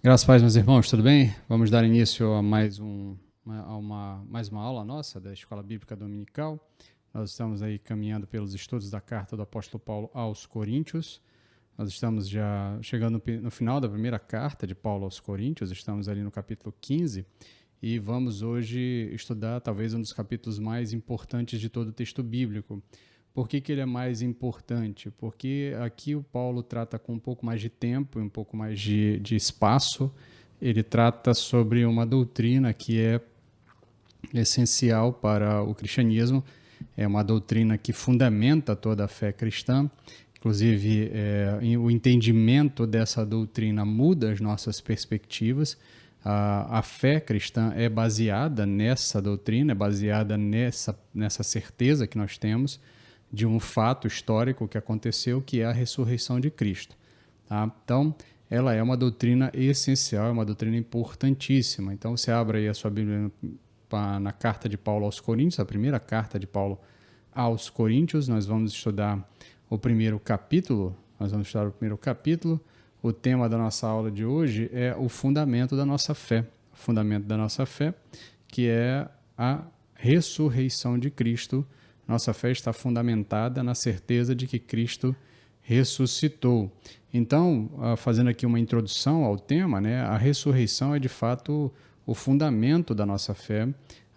Graças a Deus, meus irmãos, tudo bem? Vamos dar início a mais uma aula nossa da Escola Bíblica Dominical. Nós estamos aí caminhando pelos estudos da carta do apóstolo Paulo aos Coríntios. Nós estamos já chegando no final da primeira carta de Paulo aos Coríntios, estamos ali no capítulo 15 e vamos hoje estudar talvez um dos capítulos mais importantes de todo o texto bíblico. Por que ele é mais importante? Porque aqui o Paulo trata com um pouco mais de tempo, um pouco mais de espaço. Ele trata sobre uma doutrina que é essencial para o cristianismo. É uma doutrina que fundamenta toda a fé cristã. Inclusive, o entendimento dessa doutrina muda as nossas perspectivas. A fé cristã é baseada nessa doutrina, é baseada nessa certeza que nós temos de um fato histórico que aconteceu, que é a ressurreição de Cristo. Tá? Então, ela é uma doutrina essencial, é uma doutrina importantíssima. Então, você abre aí a sua Bíblia na carta de Paulo aos Coríntios, a primeira carta de Paulo aos Coríntios. Nós vamos estudar o primeiro capítulo. O tema da nossa aula de hoje é o fundamento da nossa fé. O fundamento da nossa fé, que é a ressurreição de Cristo. Nossa fé está fundamentada na certeza de que Cristo ressuscitou. Então, fazendo aqui uma introdução ao tema, né, a ressurreição é de fato o fundamento da nossa fé.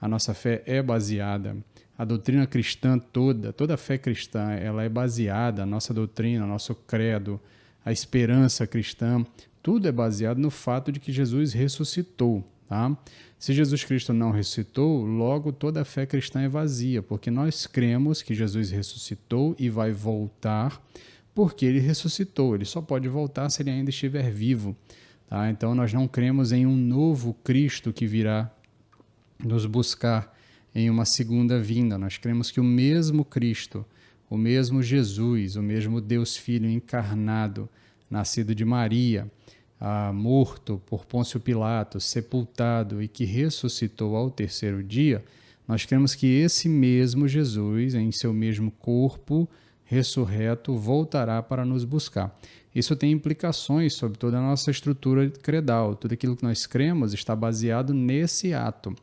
A nossa fé é baseada, a doutrina cristã toda a fé cristã, ela é baseada, a nossa doutrina, nosso credo, a esperança cristã, tudo é baseado no fato de que Jesus ressuscitou. Tá? Se Jesus Cristo não ressuscitou, logo toda a fé cristã é vazia, porque nós cremos que Jesus ressuscitou e vai voltar porque ele ressuscitou. Ele só pode voltar se ele ainda estiver vivo. Tá? Então nós não cremos em um novo Cristo que virá nos buscar em uma segunda vinda. Nós cremos que o mesmo Cristo, o mesmo Jesus, o mesmo Deus Filho encarnado, nascido de Maria, morto por Pôncio Pilatos, sepultado e que ressuscitou ao terceiro dia, nós cremos que esse mesmo Jesus, em seu mesmo corpo ressurreto, voltará para nos buscar. Isso tem implicações sobre toda a nossa estrutura credal. Tudo aquilo que nós cremos está baseado nesse ato.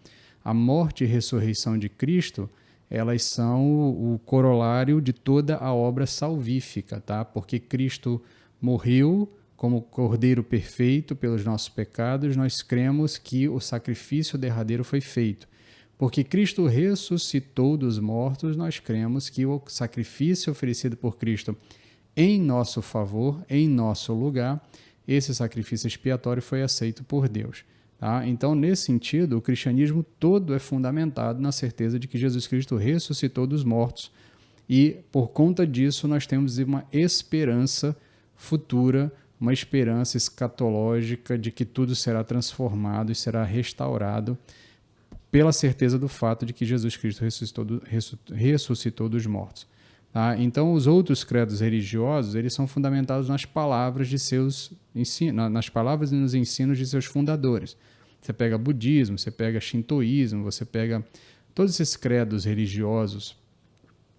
A morte e ressurreição de Cristo, elas são o corolário de toda a obra salvífica, tá? Porque Cristo morreu como Cordeiro perfeito pelos nossos pecados, nós cremos que o sacrifício derradeiro foi feito. Porque Cristo ressuscitou dos mortos, nós cremos que o sacrifício oferecido por Cristo em nosso favor, em nosso lugar, esse sacrifício expiatório foi aceito por Deus. Tá? Então, nesse sentido, o cristianismo todo é fundamentado na certeza de que Jesus Cristo ressuscitou dos mortos e, por conta disso, nós temos uma esperança futura, uma esperança escatológica de que tudo será transformado e será restaurado pela certeza do fato de que Jesus Cristo ressuscitou dos mortos. Tá? Então, os outros credos religiosos, eles são fundamentados nas palavras de seus ensinos, nas palavras e nos ensinos de seus fundadores. Você pega budismo, você pega shintoísmo, você pega todos esses credos religiosos,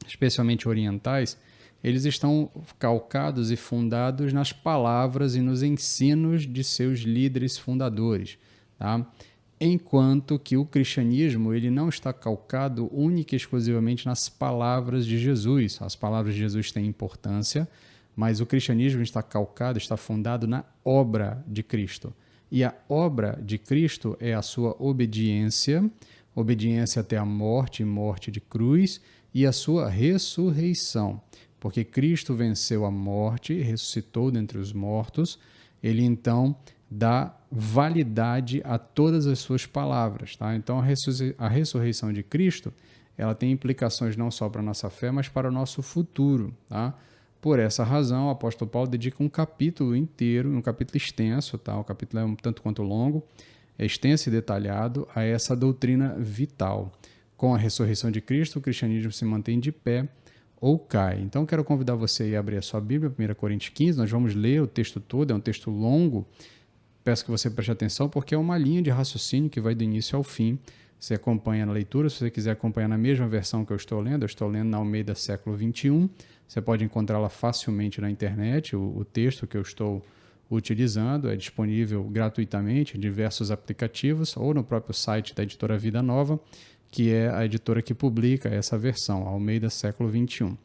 especialmente orientais, eles estão calcados e fundados nas palavras e nos ensinos de seus líderes fundadores, tá? Enquanto que o cristianismo ele não está calcado única e exclusivamente nas palavras de Jesus. As palavras de Jesus têm importância, mas o cristianismo está calcado, está fundado na obra de Cristo. E a obra de Cristo é a sua obediência até a morte e morte de cruz, e a sua ressurreição. Porque Cristo venceu a morte, ressuscitou dentre os mortos, ele então dá validade a todas as suas palavras. Tá? Então, a ressurreição de Cristo ela tem implicações não só para a nossa fé, mas para o nosso futuro. Tá? Por essa razão, o apóstolo Paulo dedica um capítulo inteiro, um capítulo extenso, tá? O capítulo é um tanto quanto longo, é extenso e detalhado a essa doutrina vital. Com a ressurreição de Cristo, o cristianismo se mantém de pé ou cai. Então, quero convidar você a abrir a sua Bíblia, 1 Coríntios 15, nós vamos ler o texto todo, é um texto longo, peço que você preste atenção, porque é uma linha de raciocínio que vai do início ao fim. Você acompanha na leitura, se você quiser acompanhar na mesma versão que eu estou lendo na Almeida século XXI, você pode encontrá-la facilmente na internet, o texto que eu estou utilizando. É disponível gratuitamente em diversos aplicativos ou no próprio site da editora Vida Nova, que é a editora que publica essa versão, Almeida Século XXI.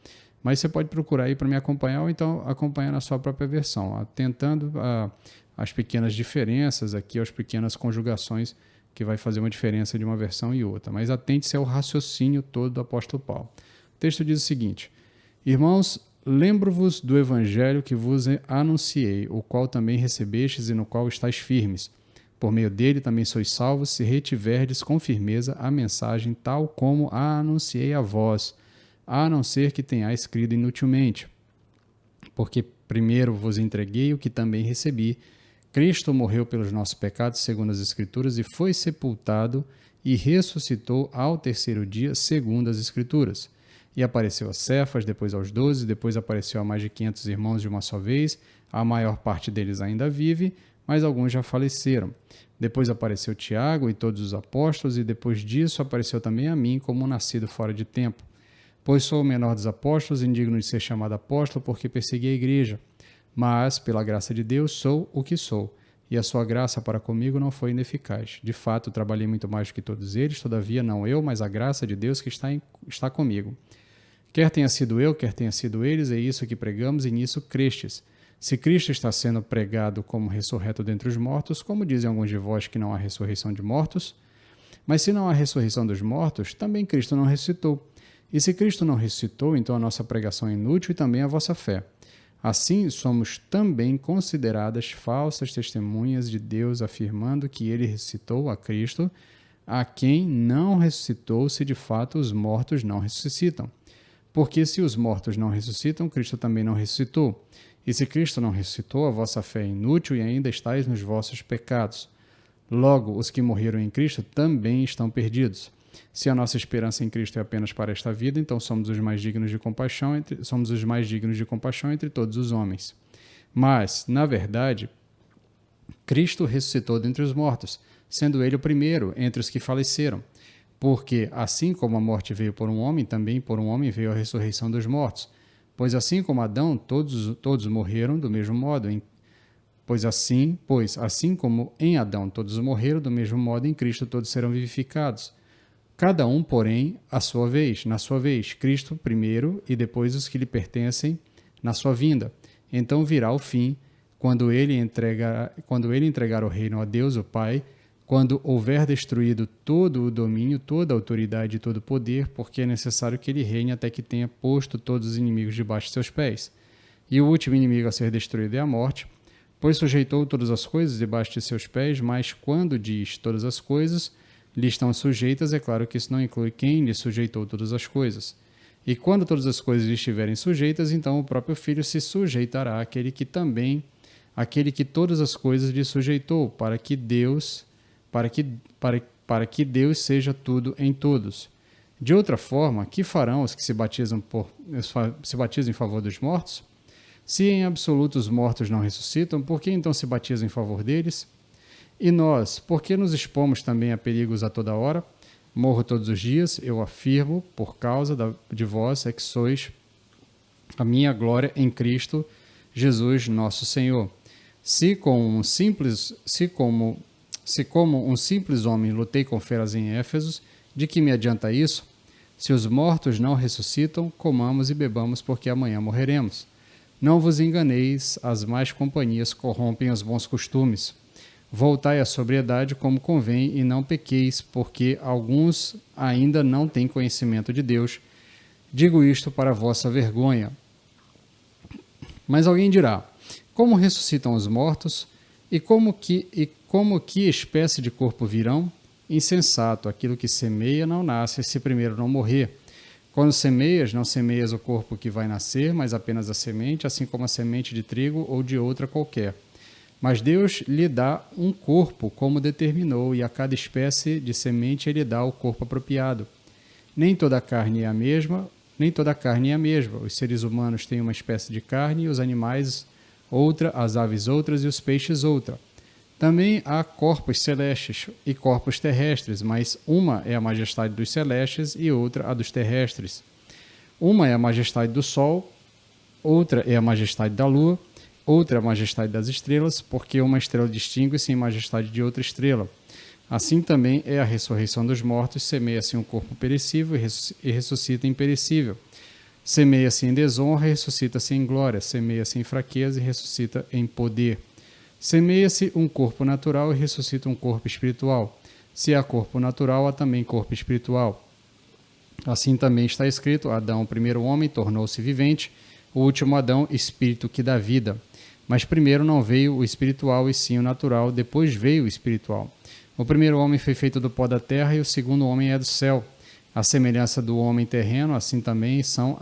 Mas você pode procurar aí para me acompanhar ou então acompanhar na sua própria versão, atentando às pequenas diferenças aqui, às pequenas conjugações que vai fazer uma diferença de uma versão e outra. Mas atente-se ao raciocínio todo do apóstolo Paulo. O texto diz o seguinte: Irmãos, lembro-vos do evangelho que vos anunciei, o qual também recebestes e no qual estáis firmes. Por meio dele também sois salvos, se retiverdes com firmeza a mensagem tal como a anunciei a vós, a não ser que tenhais crido inutilmente. Porque primeiro vos entreguei o que também recebi. Cristo morreu pelos nossos pecados, segundo as Escrituras, e foi sepultado e ressuscitou ao terceiro dia, segundo as Escrituras. E apareceu a Cefas, depois aos 12, depois apareceu a mais de 500 irmãos de uma só vez. A maior parte deles ainda vive, mas alguns já faleceram. Depois apareceu Tiago e todos os apóstolos, e depois disso apareceu também a mim, como um nascido fora de tempo. Pois sou o menor dos apóstolos, indigno de ser chamado apóstolo, porque persegui a igreja. Mas, pela graça de Deus, sou o que sou, e a sua graça para comigo não foi ineficaz. De fato, trabalhei muito mais do que todos eles, todavia não eu, mas a graça de Deus que está comigo. Quer tenha sido eu, quer tenha sido eles, é isso que pregamos, e nisso crestes. Se Cristo está sendo pregado como ressurreto dentre os mortos, como dizem alguns de vós que não há ressurreição de mortos? Mas se não há ressurreição dos mortos, também Cristo não ressuscitou. E se Cristo não ressuscitou, então a nossa pregação é inútil e também a vossa fé. Assim, somos também consideradas falsas testemunhas de Deus, afirmando que ele ressuscitou a Cristo, a quem não ressuscitou, se de fato os mortos não ressuscitam. Porque se os mortos não ressuscitam, Cristo também não ressuscitou. E se Cristo não ressuscitou, a vossa fé é inútil e ainda estáis nos vossos pecados. Logo, os que morreram em Cristo também estão perdidos. Se a nossa esperança em Cristo é apenas para esta vida, então somos os mais dignos de compaixão entre todos os homens. Mas, na verdade, Cristo ressuscitou dentre os mortos, sendo ele o primeiro entre os que faleceram. Porque, assim como a morte veio por um homem, também por um homem veio a ressurreição dos mortos. Pois assim como Adão, todos morreram do mesmo modo. Pois assim como em Adão todos morreram, do mesmo modo em Cristo todos serão vivificados. Cada um, porém, na sua vez, Cristo primeiro e depois os que lhe pertencem na sua vinda. Então virá o fim, quando ele entregar o reino a Deus, o Pai, quando houver destruído todo o domínio, toda a autoridade e todo o poder, porque é necessário que ele reine até que tenha posto todos os inimigos debaixo de seus pés. E o último inimigo a ser destruído é a morte, pois sujeitou todas as coisas debaixo de seus pés, mas quando diz todas as coisas lhe estão sujeitas, é claro que isso não inclui quem lhe sujeitou todas as coisas. E quando todas as coisas lhe estiverem sujeitas, então o próprio Filho se sujeitará àquele que todas as coisas lhe sujeitou, para que Deus seja tudo em todos. De outra forma, que farão os que se batizam em favor dos mortos? Se em absoluto os mortos não ressuscitam, por que então se batizam em favor deles? E nós, por que nos expomos também a perigos a toda hora? Morro todos os dias, eu afirmo, por causa de vós, é que sois a minha glória em Cristo Jesus nosso Senhor. Se como um simples homem lutei com feras em Éfeso, de que me adianta isso? Se os mortos não ressuscitam, comamos e bebamos, porque amanhã morreremos. Não vos enganeis, as más companhias corrompem os bons costumes. Voltai à sobriedade como convém e não pequeis, porque alguns ainda não têm conhecimento de Deus. Digo isto para a vossa vergonha. Mas alguém dirá: como ressuscitam os mortos? E como que espécie de corpo virão? Insensato, aquilo que semeia não nasce se primeiro não morrer. Quando semeias, não semeias o corpo que vai nascer, mas apenas a semente, assim como a semente de trigo ou de outra qualquer. Mas Deus lhe dá um corpo como determinou, e a cada espécie de semente ele dá o corpo apropriado. Nem toda a carne é a mesma. Os seres humanos têm uma espécie de carne, os animais outra, as aves outras e os peixes outra. Também há corpos celestes e corpos terrestres, mas uma é a majestade dos celestes e outra a dos terrestres. Uma é a majestade do sol, outra é a majestade da lua, outra é a majestade das estrelas, porque uma estrela distingue-se em majestade de outra estrela. Assim também é a ressurreição dos mortos, semeia-se um corpo perecível e ressuscita imperecível. Semeia-se em desonra e ressuscita-se em glória. Semeia-se em fraqueza e ressuscita em poder. Semeia-se um corpo natural e ressuscita um corpo espiritual. Se há corpo natural, há também corpo espiritual. Assim também está escrito: Adão, o primeiro homem, tornou-se vivente, o último Adão, espírito que dá vida. Mas primeiro não veio o espiritual e sim o natural, depois veio o espiritual. O primeiro homem foi feito do pó da terra e o segundo homem é do céu. A semelhança do homem terreno, assim também são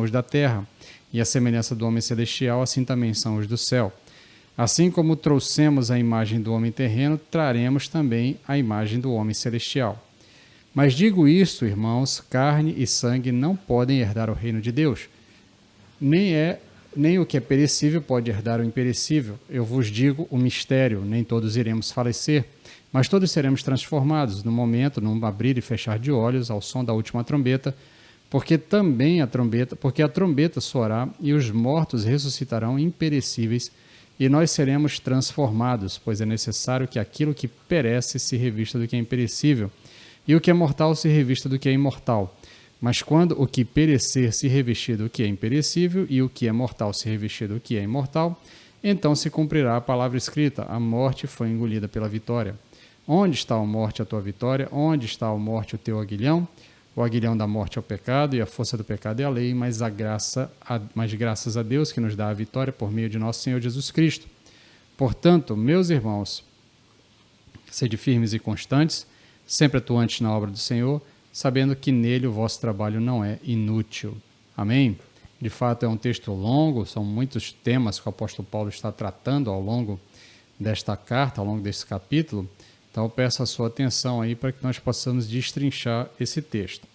os da terra. E a semelhança do homem celestial, assim também são os do céu. Assim como trouxemos a imagem do homem terreno, traremos também a imagem do homem celestial. Mas digo isto, irmãos, carne e sangue não podem herdar o reino de Deus. Nem o que é perecível pode herdar o imperecível. Eu vos digo o mistério: nem todos iremos falecer, mas todos seremos transformados no momento, num abrir e fechar de olhos, ao som da última trombeta, porque a trombeta soará e os mortos ressuscitarão imperecíveis, e nós seremos transformados, pois é necessário que aquilo que perece se revista do que é imperecível, e o que é mortal se revista do que é imortal. Mas quando o que perecer se revestir do que é imperecível e o que é mortal se revestir do que é imortal, então se cumprirá a palavra escrita: a morte foi engolida pela vitória. Onde está, a morte, a tua vitória? Onde está, a morte, o teu aguilhão? O aguilhão da morte é o pecado e a força do pecado é a lei, mas graças a Deus que nos dá a vitória por meio de nosso Senhor Jesus Cristo. Portanto, meus irmãos, sede firmes e constantes, sempre atuantes na obra do Senhor, sabendo que nele o vosso trabalho não é inútil. Amém? De fato, é um texto longo, são muitos temas que o apóstolo Paulo está tratando ao longo desta carta, ao longo desse capítulo. Então, eu peço a sua atenção aí para que nós possamos destrinchar esse texto.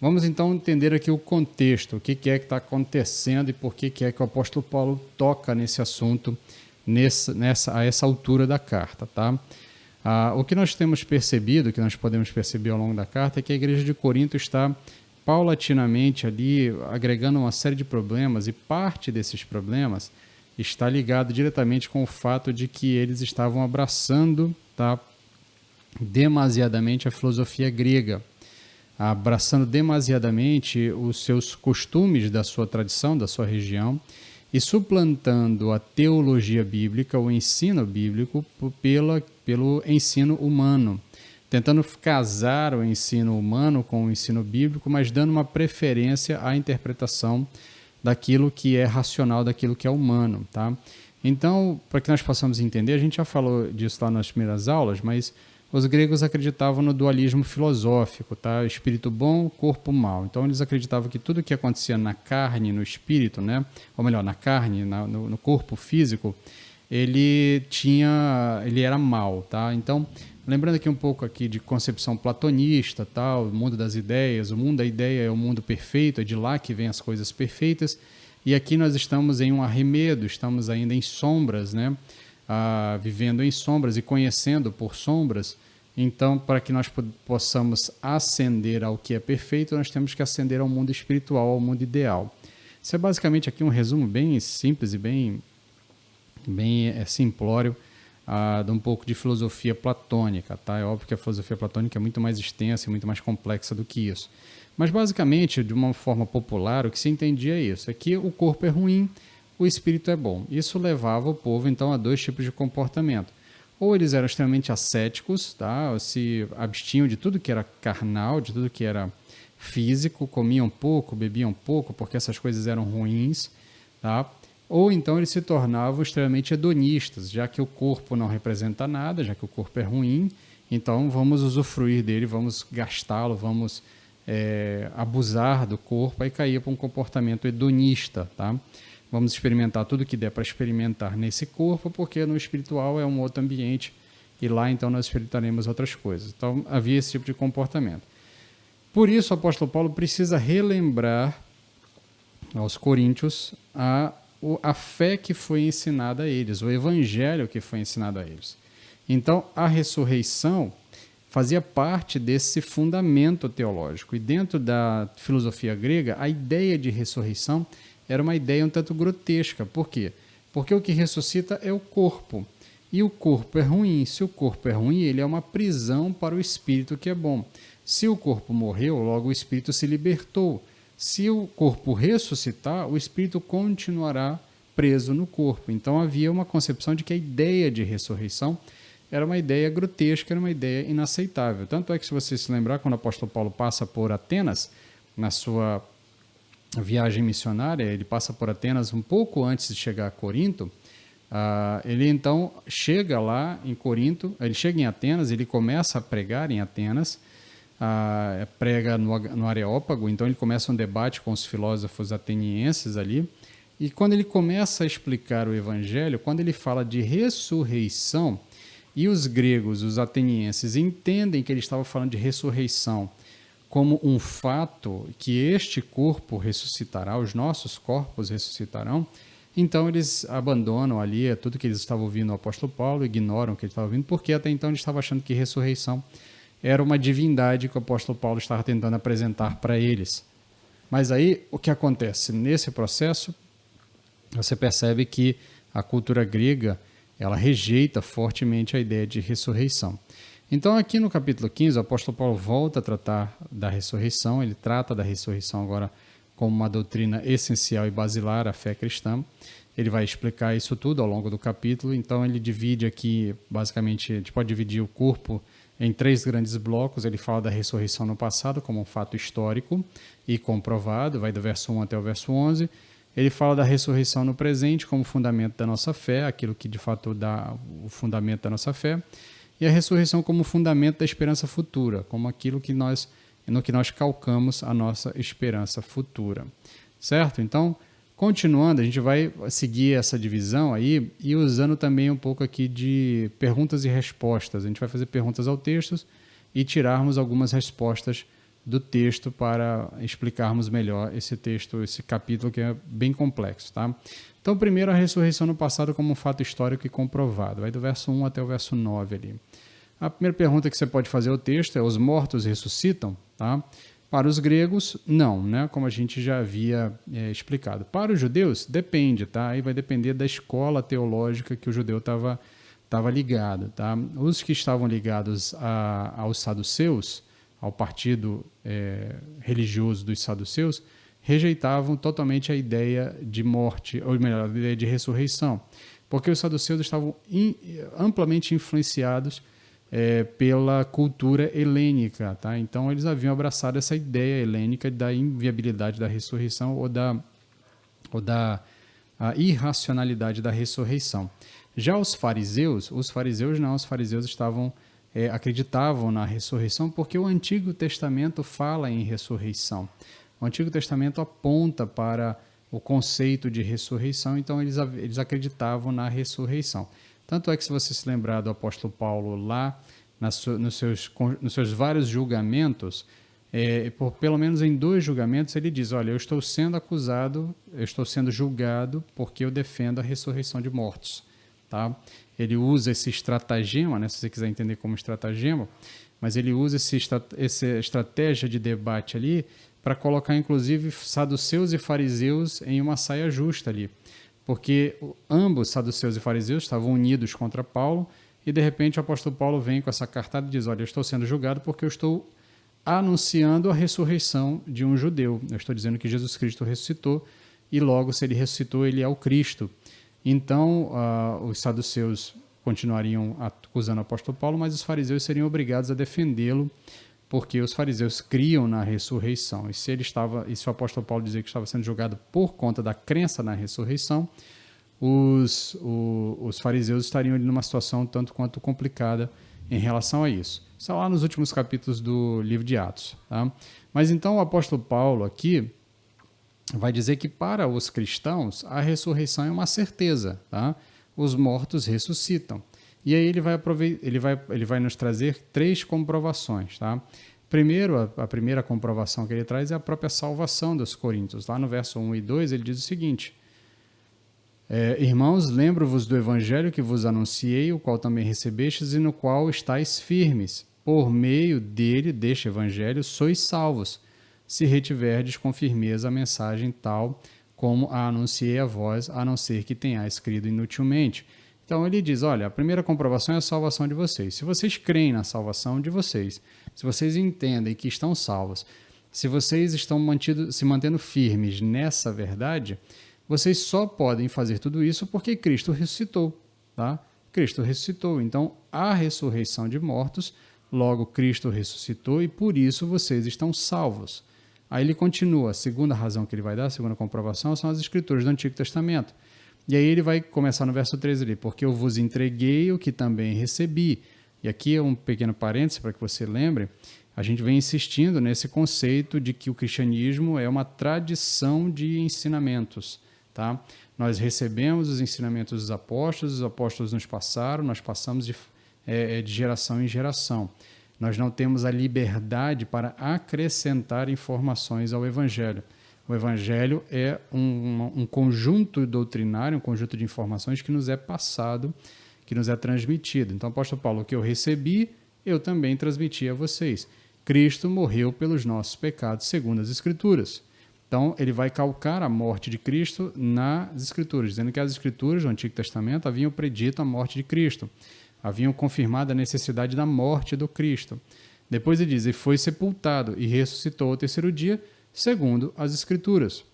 Vamos então entender aqui o contexto, o que é que está acontecendo e por que é que o apóstolo Paulo toca nesse assunto a essa altura da carta, tá? O que nós temos percebido, que nós podemos perceber ao longo da carta, é que a igreja de Corinto está paulatinamente ali agregando uma série de problemas, e parte desses problemas está ligado diretamente com o fato de que eles estavam abraçando, tá, demasiadamente a filosofia grega, abraçando demasiadamente os seus costumes da sua tradição, da sua região, e suplantando a teologia bíblica, o ensino bíblico, pelo ensino humano, tentando casar o ensino humano com o ensino bíblico, mas dando uma preferência à interpretação daquilo que é racional, daquilo que é humano, tá? Então, para que nós possamos entender, a gente já falou disso lá nas primeiras aulas, mas os gregos acreditavam no dualismo filosófico, tá? Espírito bom, corpo mau. Então, eles acreditavam que tudo que acontecia na carne, no espírito, né? Ou melhor, na carne, no corpo físico, ele era mau, tá? Então, lembrando aqui um pouco aqui de concepção platonista, tá? O mundo das ideias, o mundo da ideia é o mundo perfeito, é de lá que vêm as coisas perfeitas. E aqui nós estamos em um arremedo, estamos ainda em sombras, né? Vivendo em sombras e conhecendo por sombras. Então, para que nós possamos ascender ao que é perfeito, nós temos que ascender ao mundo espiritual, ao mundo ideal. Isso é basicamente aqui um resumo bem simples e bem simplório de um pouco de filosofia platônica, tá? É óbvio que a filosofia platônica é muito mais extensa e muito mais complexa do que isso. Mas, basicamente, de uma forma popular, o que se entendia é isso: é que o corpo é ruim, o espírito é bom. Isso levava o povo, então, a dois tipos de comportamento. Ou eles eram extremamente ascéticos, tá? Se abstinham de tudo que era carnal, de tudo que era físico, comiam pouco, bebiam pouco, porque essas coisas eram ruins, tá? Ou então eles se tornavam extremamente hedonistas, já que o corpo não representa nada, já que o corpo é ruim, então vamos usufruir dele, vamos gastá-lo, vamos abusar do corpo, aí caía para um comportamento hedonista, tá? Vamos experimentar tudo que der para experimentar nesse corpo, porque no espiritual é um outro ambiente, e lá então nós experimentaremos outras coisas. Então havia esse tipo de comportamento. Por isso o apóstolo Paulo precisa relembrar aos coríntios a fé que foi ensinada a eles, o evangelho que foi ensinado a eles. Então a ressurreição fazia parte desse fundamento teológico. E dentro da filosofia grega, a ideia de ressurreição era uma ideia um tanto grotesca. Por quê? Porque o que ressuscita é o corpo. E o corpo é ruim. Se o corpo é ruim, ele é uma prisão para o espírito que é bom. Se o corpo morreu, logo o espírito se libertou. Se o corpo ressuscitar, o espírito continuará preso no corpo. Então havia uma concepção de que a ideia de ressurreição era uma ideia grotesca, era uma ideia inaceitável. Tanto é que, se você se lembrar, quando o apóstolo Paulo passa por Atenas, na sua viagem missionária, ele passa por Atenas um pouco antes de chegar a Corinto. Ele então chega lá em Corinto, ele chega em Atenas, ele começa a pregar em Atenas, prega no Areópago, então ele começa um debate com os filósofos atenienses ali, e quando ele começa a explicar o evangelho, quando ele fala de ressurreição, e os gregos, os atenienses, entendem que ele estava falando de ressurreição como um fato, que este corpo ressuscitará, os nossos corpos ressuscitarão, então eles abandonam ali tudo que eles estavam ouvindo no apóstolo Paulo, ignoram o que ele estava ouvindo, porque até então eles estavam achando que ressurreição era uma divindade que o apóstolo Paulo estava tentando apresentar para eles. Mas aí, o que acontece? Nesse processo, você percebe que a cultura grega, ela rejeita fortemente a ideia de ressurreição. Então, aqui no capítulo 15, o apóstolo Paulo volta a tratar da ressurreição, ele trata da ressurreição agora como uma doutrina essencial e basilar à fé cristã. Ele vai explicar isso tudo ao longo do capítulo, então ele divide aqui, basicamente, a gente pode dividir o corpo em 3 grandes blocos. Ele fala da ressurreição no passado como um fato histórico e comprovado, vai do verso 1 até o verso 11. Ele fala da ressurreição no presente como fundamento da nossa fé, aquilo que de fato dá o fundamento da nossa fé, e a ressurreição como fundamento da esperança futura, como aquilo que no que nós calcamos a nossa esperança futura. Certo? Então, continuando, a gente vai seguir essa divisão aí e usando também um pouco aqui de perguntas e respostas. A gente vai fazer perguntas ao texto e tirarmos algumas respostas do texto para explicarmos melhor esse texto, esse capítulo que é bem complexo, tá? Então, primeiro, a ressurreição no passado como um fato histórico e comprovado. Vai do verso 1 até o verso 9 ali. A primeira pergunta que você pode fazer ao texto é: os mortos ressuscitam? Tá? Para os gregos, não, né? Como a gente já havia explicado. Para os judeus, depende, tá? Aí vai depender da escola teológica que o judeu estava ligado, tá? Os que estavam ligados aos saduceus, ao partido religioso dos saduceus, rejeitavam totalmente a ideia de morte, ou melhor, a ideia de ressurreição, porque os saduceus estavam amplamente influenciados pela cultura helênica, tá? Então eles haviam abraçado essa ideia helênica da inviabilidade da ressurreição ou da irracionalidade da ressurreição. Já os fariseus não, os fariseus acreditavam na ressurreição porque o Antigo Testamento fala em ressurreição. O Antigo Testamento aponta para o conceito de ressurreição, então eles acreditavam na ressurreição. Tanto é que, se você se lembrar do apóstolo Paulo lá, nos seus vários julgamentos, pelo menos em 2 julgamentos, ele diz: olha, eu estou sendo julgado porque eu defendo a ressurreição de mortos. Tá? Ele usa esse estratagema, né, se você quiser entender como estratagema, mas ele usa essa estratégia de debate ali para colocar, inclusive, saduceus e fariseus em uma saia justa ali. Porque ambos, saduceus e fariseus, estavam unidos contra Paulo, e de repente o apóstolo Paulo vem com essa cartada e diz: olha, eu estou sendo julgado porque eu estou anunciando a ressurreição de um judeu. Eu estou dizendo que Jesus Cristo ressuscitou, e logo, se ele ressuscitou, ele é o Cristo. Então, os saduceus continuariam acusando o apóstolo Paulo, mas os fariseus seriam obrigados a defendê-lo, porque os fariseus criam na ressurreição. E se o apóstolo Paulo dizia que estava sendo julgado por conta da crença na ressurreição, os fariseus estariam ali numa situação tanto quanto complicada em relação a isso. Isso é lá nos últimos capítulos do livro de Atos. Tá? Mas então o apóstolo Paulo aqui vai dizer que para os cristãos a ressurreição é uma certeza. Tá? Os mortos ressuscitam. E aí ele vai nos trazer 3 comprovações. Tá? Primeiro, a primeira comprovação que ele traz é a própria salvação dos coríntios. Lá no verso 1 e 2 ele diz o seguinte: irmãos, lembro-vos do evangelho que vos anunciei, o qual também recebestes e no qual estáis firmes, por meio dele, deste evangelho, sois salvos, se retiverdes com firmeza a mensagem tal como a anunciei a vós, a não ser que tenhais crido inutilmente. Então ele diz, olha, a primeira comprovação é a salvação de vocês. Se vocês creem na salvação de vocês, se vocês entendem que estão salvos, se vocês estão se mantendo firmes nessa verdade, vocês só podem fazer tudo isso porque Cristo ressuscitou, tá? Cristo ressuscitou. Então, há ressurreição de mortos, logo Cristo ressuscitou e por isso vocês estão salvos. Aí ele continua, a segunda razão que ele vai dar, a segunda comprovação, são as escrituras do Antigo Testamento. E aí ele vai começar no verso 13 ali, porque eu vos entreguei o que também recebi. E aqui é um pequeno parêntese para que você lembre, a gente vem insistindo nesse conceito de que o cristianismo é uma tradição de ensinamentos. Tá? Nós recebemos os ensinamentos dos apóstolos, os apóstolos nos passaram, nós passamos de geração em geração. Nós não temos a liberdade para acrescentar informações ao Evangelho. O Evangelho é um conjunto doutrinário, um conjunto de informações que nos é passado, que nos é transmitido. Então, apóstolo Paulo, o que eu recebi, eu também transmiti a vocês. Cristo morreu pelos nossos pecados, segundo as Escrituras. Então, ele vai calcar a morte de Cristo nas Escrituras, dizendo que as Escrituras do Antigo Testamento haviam predito a morte de Cristo, haviam confirmado a necessidade da morte do Cristo. Depois ele diz, e foi sepultado e ressuscitou ao terceiro dia, segundo as Escrituras.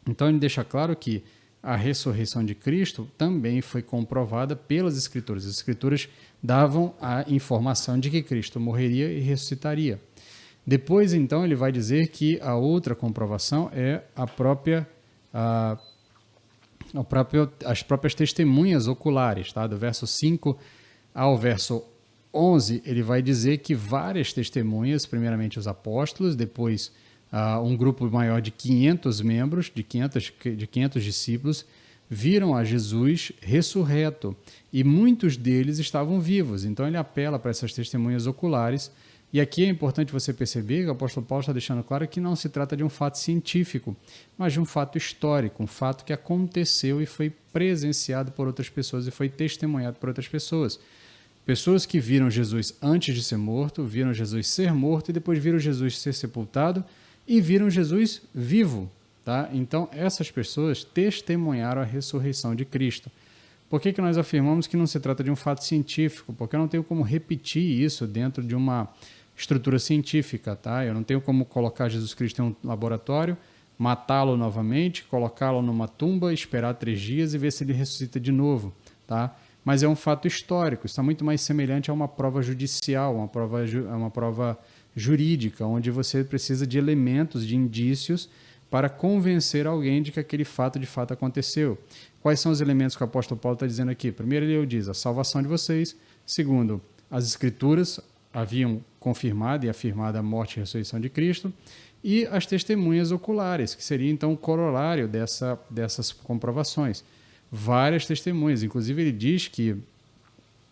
Então, ele deixa claro que a ressurreição de Cristo também foi comprovada pelas Escrituras. As Escrituras davam a informação de que Cristo morreria e ressuscitaria. Depois, então, ele vai dizer que a outra comprovação é as próprias testemunhas oculares. Tá? Do verso 5 ao verso 11, ele vai dizer que várias testemunhas, primeiramente os apóstolos, depois um grupo maior de 500 membros, de 500 discípulos, viram a Jesus ressurreto e muitos deles estavam vivos. Então ele apela para essas testemunhas oculares. E aqui é importante você perceber que o apóstolo Paulo está deixando claro que não se trata de um fato científico, mas de um fato histórico, um fato que aconteceu e foi presenciado por outras pessoas e foi testemunhado por outras pessoas. Pessoas que viram Jesus antes de ser morto, viram Jesus ser morto e depois viram Jesus ser sepultado e viram Jesus vivo. Tá? Então, essas pessoas testemunharam a ressurreição de Cristo. Por que nós afirmamos que não se trata de um fato científico? Porque eu não tenho como repetir isso dentro de uma estrutura científica. Tá? Eu não tenho como colocar Jesus Cristo em um laboratório, matá-lo novamente, colocá-lo numa tumba, esperar 3 dias e ver se ele ressuscita de novo. Tá? Mas é um fato histórico, está muito mais semelhante a uma prova judicial, uma prova jurídica, onde você precisa de elementos, de indícios, para convencer alguém de que aquele fato de fato aconteceu. Quais são os elementos que o apóstolo Paulo está dizendo aqui? Primeiro, ele diz a salvação de vocês. Segundo, as Escrituras haviam confirmado e afirmado a morte e a ressurreição de Cristo. E as testemunhas oculares, que seria então o corolário dessas comprovações. Várias testemunhas. Inclusive, ele diz que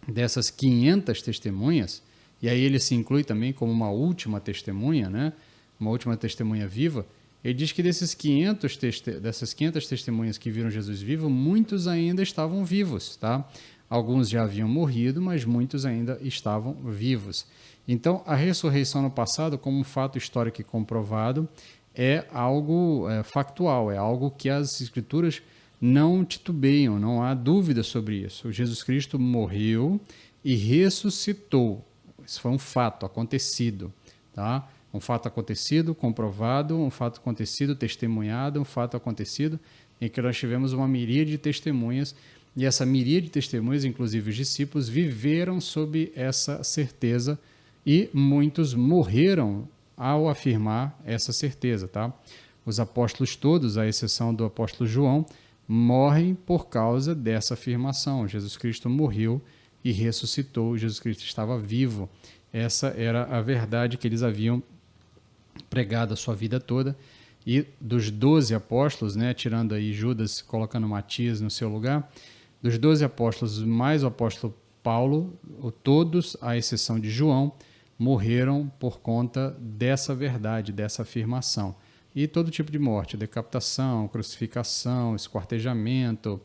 dessas 500 testemunhas, e aí ele se inclui também como uma última testemunha, né? Uma última testemunha viva. Ele diz que dessas 500 testemunhas que viram Jesus vivo, muitos ainda estavam vivos, tá? Alguns já haviam morrido, mas muitos ainda estavam vivos. Então, a ressurreição no passado, como um fato histórico e comprovado, é algo factual, é algo que as Escrituras não titubeiam, não há dúvida sobre isso. O Jesus Cristo morreu e ressuscitou. Isso foi um fato acontecido, tá? Um fato acontecido, comprovado, um fato acontecido, testemunhado, um fato acontecido, em que nós tivemos uma miríade de testemunhas, e essa miríade de testemunhas, inclusive os discípulos, viveram sob essa certeza, e muitos morreram ao afirmar essa certeza. Tá? Os apóstolos todos, à exceção do apóstolo João, morrem por causa dessa afirmação. Jesus Cristo morreu e ressuscitou, Jesus Cristo estava vivo. Essa era a verdade que eles haviam pregado a sua vida toda. E dos 12 apóstolos, né, tirando aí Judas, colocando Matias no seu lugar, dos 12 apóstolos mais o apóstolo Paulo, todos, à exceção de João, morreram por conta dessa verdade, dessa afirmação. E todo tipo de morte, decapitação, crucificação, esquartejamento,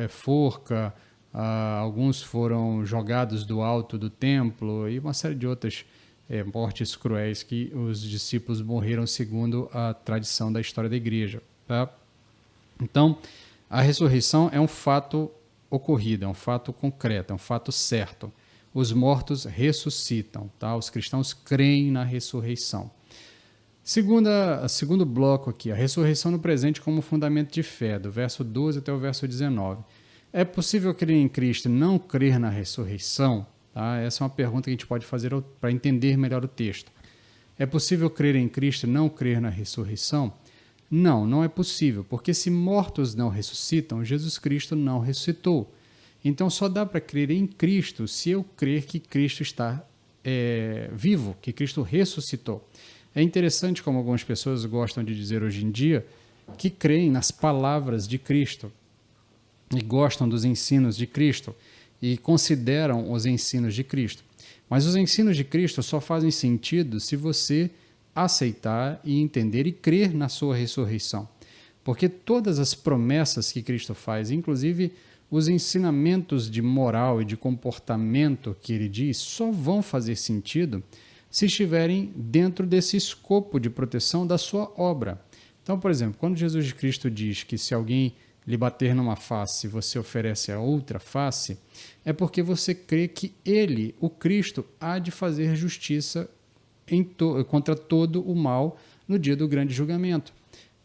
forca, alguns foram jogados do alto do templo e uma série de outras mortes cruéis que os discípulos morreram segundo a tradição da história da igreja. Tá? Então, a ressurreição é um fato ocorrido, é um fato concreto, é um fato certo. Os mortos ressuscitam, tá? Os cristãos creem na ressurreição. Segundo bloco aqui, a ressurreição no presente como fundamento de fé, do verso 12 até o verso 19. É possível crer em Cristo e não crer na ressurreição? Tá? Essa é uma pergunta que a gente pode fazer para entender melhor o texto. É possível crer em Cristo e não crer na ressurreição? Não, não é possível, porque se mortos não ressuscitam, Jesus Cristo não ressuscitou. Então só dá para crer em Cristo se eu crer que Cristo está vivo, que Cristo ressuscitou. É interessante como algumas pessoas gostam de dizer hoje em dia que creem nas palavras de Cristo e gostam dos ensinos de Cristo e consideram os ensinos de Cristo. Mas os ensinos de Cristo só fazem sentido se você aceitar e entender e crer na sua ressurreição. Porque todas as promessas que Cristo faz, inclusive os ensinamentos de moral e de comportamento que ele diz, só vão fazer sentido se estiverem dentro desse escopo de proteção da sua obra. Então, por exemplo, quando Jesus Cristo diz que se alguém lhe bater numa face, você oferece a outra face, é porque você crê que ele, o Cristo, há de fazer justiça contra todo o mal no dia do grande julgamento.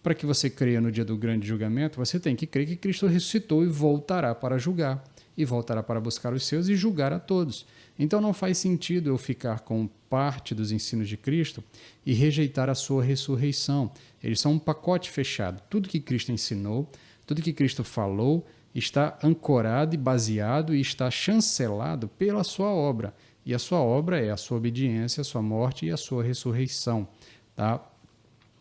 Para que você creia no dia do grande julgamento, você tem que crer que Cristo ressuscitou e voltará para julgar, e voltará para buscar os seus e julgar a todos. Então não faz sentido eu ficar com parte dos ensinos de Cristo e rejeitar a sua ressurreição. Eles são um pacote fechado. Tudo que Cristo ensinou, tudo que Cristo falou, está ancorado e baseado e está chancelado pela sua obra. E a sua obra é a sua obediência, a sua morte e a sua ressurreição. Tá?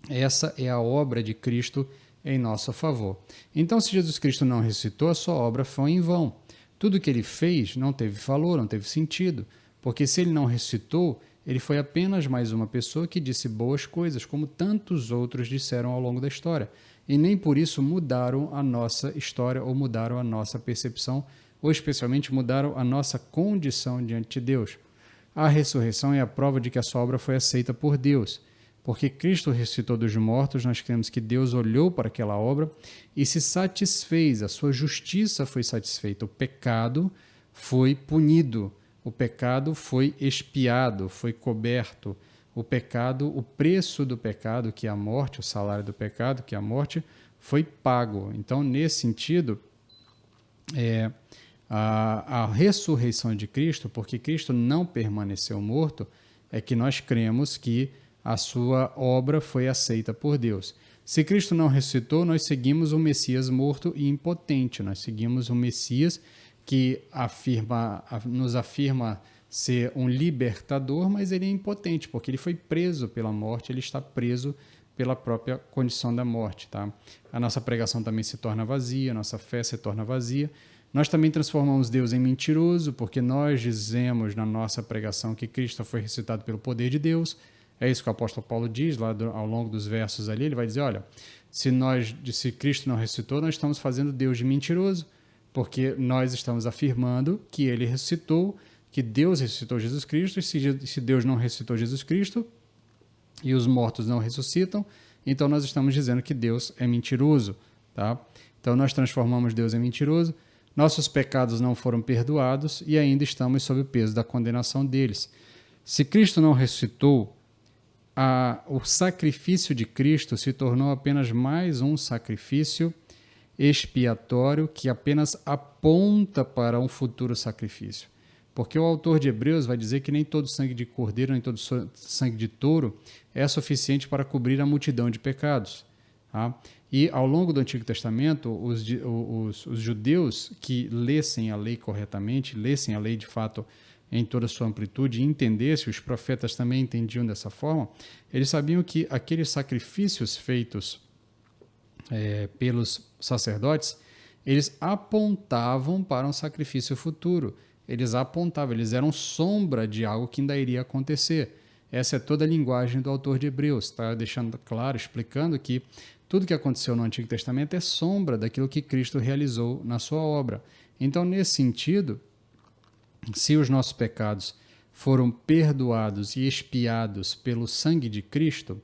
Essa é a obra de Cristo em nosso favor. Então, se Jesus Cristo não ressuscitou, a sua obra foi em vão. Tudo que ele fez não teve valor, não teve sentido, porque se ele não ressuscitou, ele foi apenas mais uma pessoa que disse boas coisas, como tantos outros disseram ao longo da história. E nem por isso mudaram a nossa história ou mudaram a nossa percepção, ou especialmente mudaram a nossa condição diante de Deus. A ressurreição é a prova de que a sua obra foi aceita por Deus. Porque Cristo ressuscitou dos mortos, nós cremos que Deus olhou para aquela obra e se satisfez, a sua justiça foi satisfeita, o pecado foi punido, o pecado foi expiado, foi coberto, o pecado, o preço do pecado, que é a morte, o salário do pecado, que é a morte, foi pago. Então, nesse sentido, a ressurreição de Cristo, porque Cristo não permaneceu morto, é que nós cremos que a sua obra foi aceita por Deus. Se Cristo não ressuscitou, nós seguimos um Messias morto e impotente. Nós seguimos um Messias que nos afirma ser um libertador, mas ele é impotente, porque ele foi preso pela morte, ele está preso pela própria condição da morte. Tá? A nossa pregação também se torna vazia, a nossa fé se torna vazia. Nós também transformamos Deus em mentiroso, porque nós dizemos na nossa pregação que Cristo foi ressuscitado pelo poder de Deus. É isso que o apóstolo Paulo diz lá ao longo dos versos ali. Ele vai dizer, olha, se Cristo não ressuscitou, nós estamos fazendo Deus de mentiroso, porque nós estamos afirmando que ele ressuscitou, que Deus ressuscitou Jesus Cristo, e se Deus não ressuscitou Jesus Cristo e os mortos não ressuscitam, então nós estamos dizendo que Deus é mentiroso. Tá? Então nós transformamos Deus em mentiroso, nossos pecados não foram perdoados e ainda estamos sob o peso da condenação deles. Se Cristo não ressuscitou, o sacrifício de Cristo se tornou apenas mais um sacrifício expiatório que apenas aponta para um futuro sacrifício. Porque o autor de Hebreus vai dizer que nem todo sangue de cordeiro, nem todo sangue de touro é suficiente para cobrir a multidão de pecados. Tá? E ao longo do Antigo Testamento, os judeus que lessem a lei corretamente, lessem a lei de fato em toda a sua amplitude e entendessem, os profetas também entendiam dessa forma, eles sabiam que aqueles sacrifícios feitos pelos sacerdotes, eles apontavam para um sacrifício futuro, eles eram sombra de algo que ainda iria acontecer. Essa é toda a linguagem do autor de Hebreus, está deixando claro, explicando que tudo que aconteceu no Antigo Testamento é sombra daquilo que Cristo realizou na sua obra. Então, nesse sentido, se os nossos pecados foram perdoados e expiados pelo sangue de Cristo,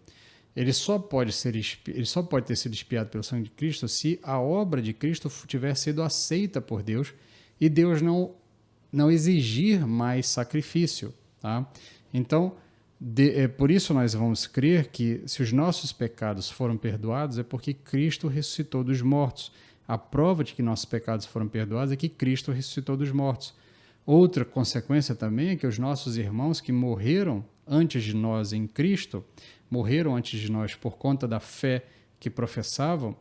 ele só pode ter sido expiado pelo sangue de Cristo se a obra de Cristo tiver sido aceita por Deus e Deus não exigir mais sacrifício. Tá? Então, por isso nós vamos crer que se os nossos pecados foram perdoados é porque Cristo ressuscitou dos mortos. A prova de que nossos pecados foram perdoados é que Cristo ressuscitou dos mortos. Outra consequência também é que os nossos irmãos que morreram antes de nós em Cristo, morreram antes de nós por conta da fé que professavam,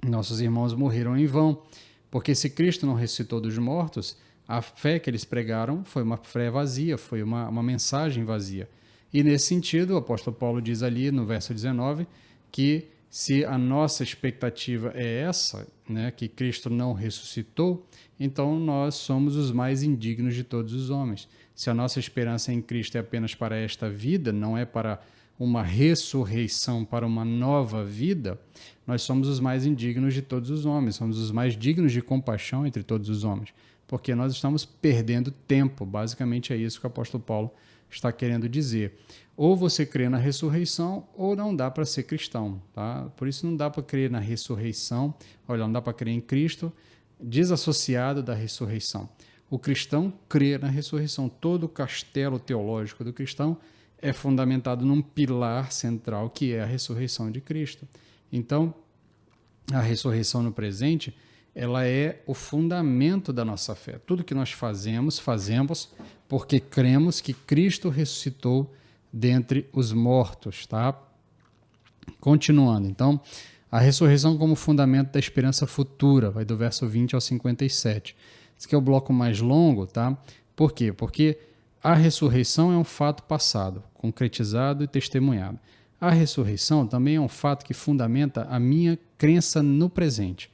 nossos irmãos morreram em vão. Porque se Cristo não ressuscitou dos mortos, a fé que eles pregaram foi uma fé vazia, foi uma mensagem vazia. E nesse sentido, o apóstolo Paulo diz ali no verso 19 que se a nossa expectativa é essa, né, que Cristo não ressuscitou, então nós somos os mais indignos de todos os homens. Se a nossa esperança em Cristo é apenas para esta vida, não é para uma ressurreição, para uma nova vida, nós somos os mais indignos de todos os homens, somos os mais dignos de compaixão entre todos os homens, porque nós estamos perdendo tempo. Basicamente é isso que o apóstolo Paulo está querendo dizer. Ou você crê na ressurreição, ou não dá para ser cristão. Tá? Por isso não dá para crer na ressurreição, olha, não dá para crer em Cristo desassociado da ressurreição. O cristão crê na ressurreição. Todo o castelo teológico do cristão é fundamentado num pilar central, que é a ressurreição de Cristo. Então, a ressurreição no presente, ela é o fundamento da nossa fé. Tudo que nós fazemos porque cremos que Cristo ressuscitou dentre os mortos, tá? Continuando, então, a ressurreição como fundamento da esperança futura, vai do verso 20 ao 57. Esse aqui é o bloco mais longo, tá? Por quê? Porque a ressurreição é um fato passado, concretizado e testemunhado. A ressurreição também é um fato que fundamenta a minha crença no presente.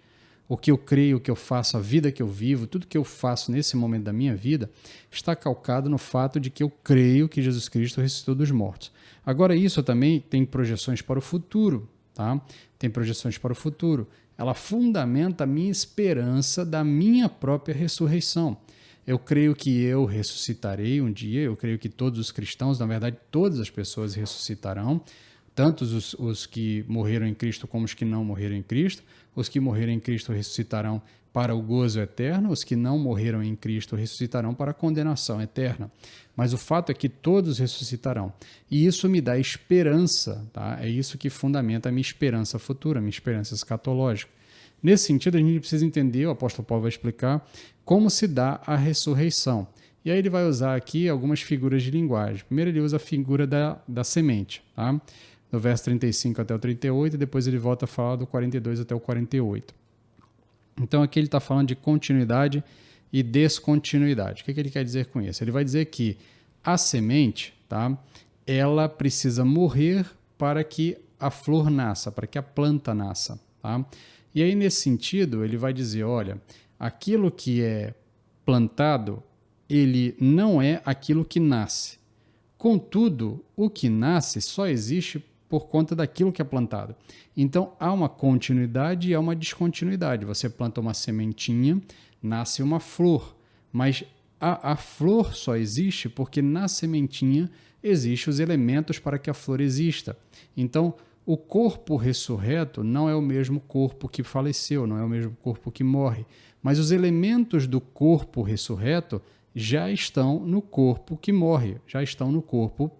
O que eu creio, o que eu faço, a vida que eu vivo, tudo que eu faço nesse momento da minha vida está calcado no fato de que eu creio que Jesus Cristo ressuscitou dos mortos. Agora, isso também tem projeções para o futuro, tá? Tem projeções para o futuro. Ela fundamenta a minha esperança da minha própria ressurreição. Eu creio que eu ressuscitarei um dia, eu creio que todos os cristãos, na verdade, todas as pessoas ressuscitarão, tanto os que morreram em Cristo como os que não morreram em Cristo. Os que morreram em Cristo ressuscitarão para o gozo eterno, os que não morreram em Cristo ressuscitarão para a condenação eterna. Mas o fato é que todos ressuscitarão. E isso me dá esperança, tá? É isso que fundamenta a minha esperança futura, a minha esperança escatológica. Nesse sentido, a gente precisa entender, o apóstolo Paulo vai explicar, como se dá a ressurreição. E aí ele vai usar aqui algumas figuras de linguagem. Primeiro ele usa a figura da semente, tá? Do verso 35 até o 38, e depois ele volta a falar do 42 até o 48. Então aqui ele está falando de continuidade e descontinuidade. O que ele quer dizer com isso? Ele vai dizer que a semente, tá, ela precisa morrer para que a flor nasça, para que a planta nasça. Tá? E aí, nesse sentido, ele vai dizer, olha, aquilo que é plantado, ele não é aquilo que nasce. Contudo, o que nasce só existe por conta daquilo que é plantado. Então, há uma continuidade e há uma descontinuidade. Você planta uma sementinha, nasce uma flor, mas a flor só existe porque na sementinha existem os elementos para que a flor exista. Então, o corpo ressurreto não é o mesmo corpo que faleceu, não é o mesmo corpo que morre, mas os elementos do corpo ressurreto já estão no corpo que morre, já estão no corpo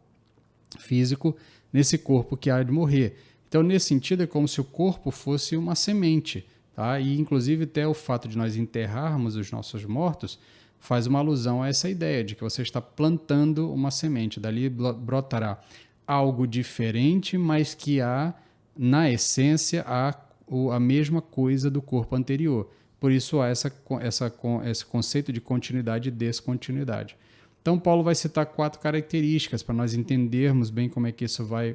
físico, nesse corpo que há de morrer. Então, nesse sentido, é como se o corpo fosse uma semente, tá? E, inclusive, até o fato de nós enterrarmos os nossos mortos faz uma alusão a essa ideia de que você está plantando uma semente. Dali brotará algo diferente, mas que há, na essência, a mesma coisa do corpo anterior. Por isso, há esse conceito de continuidade e descontinuidade. Então, Paulo vai citar 4 características para nós entendermos bem como é que isso vai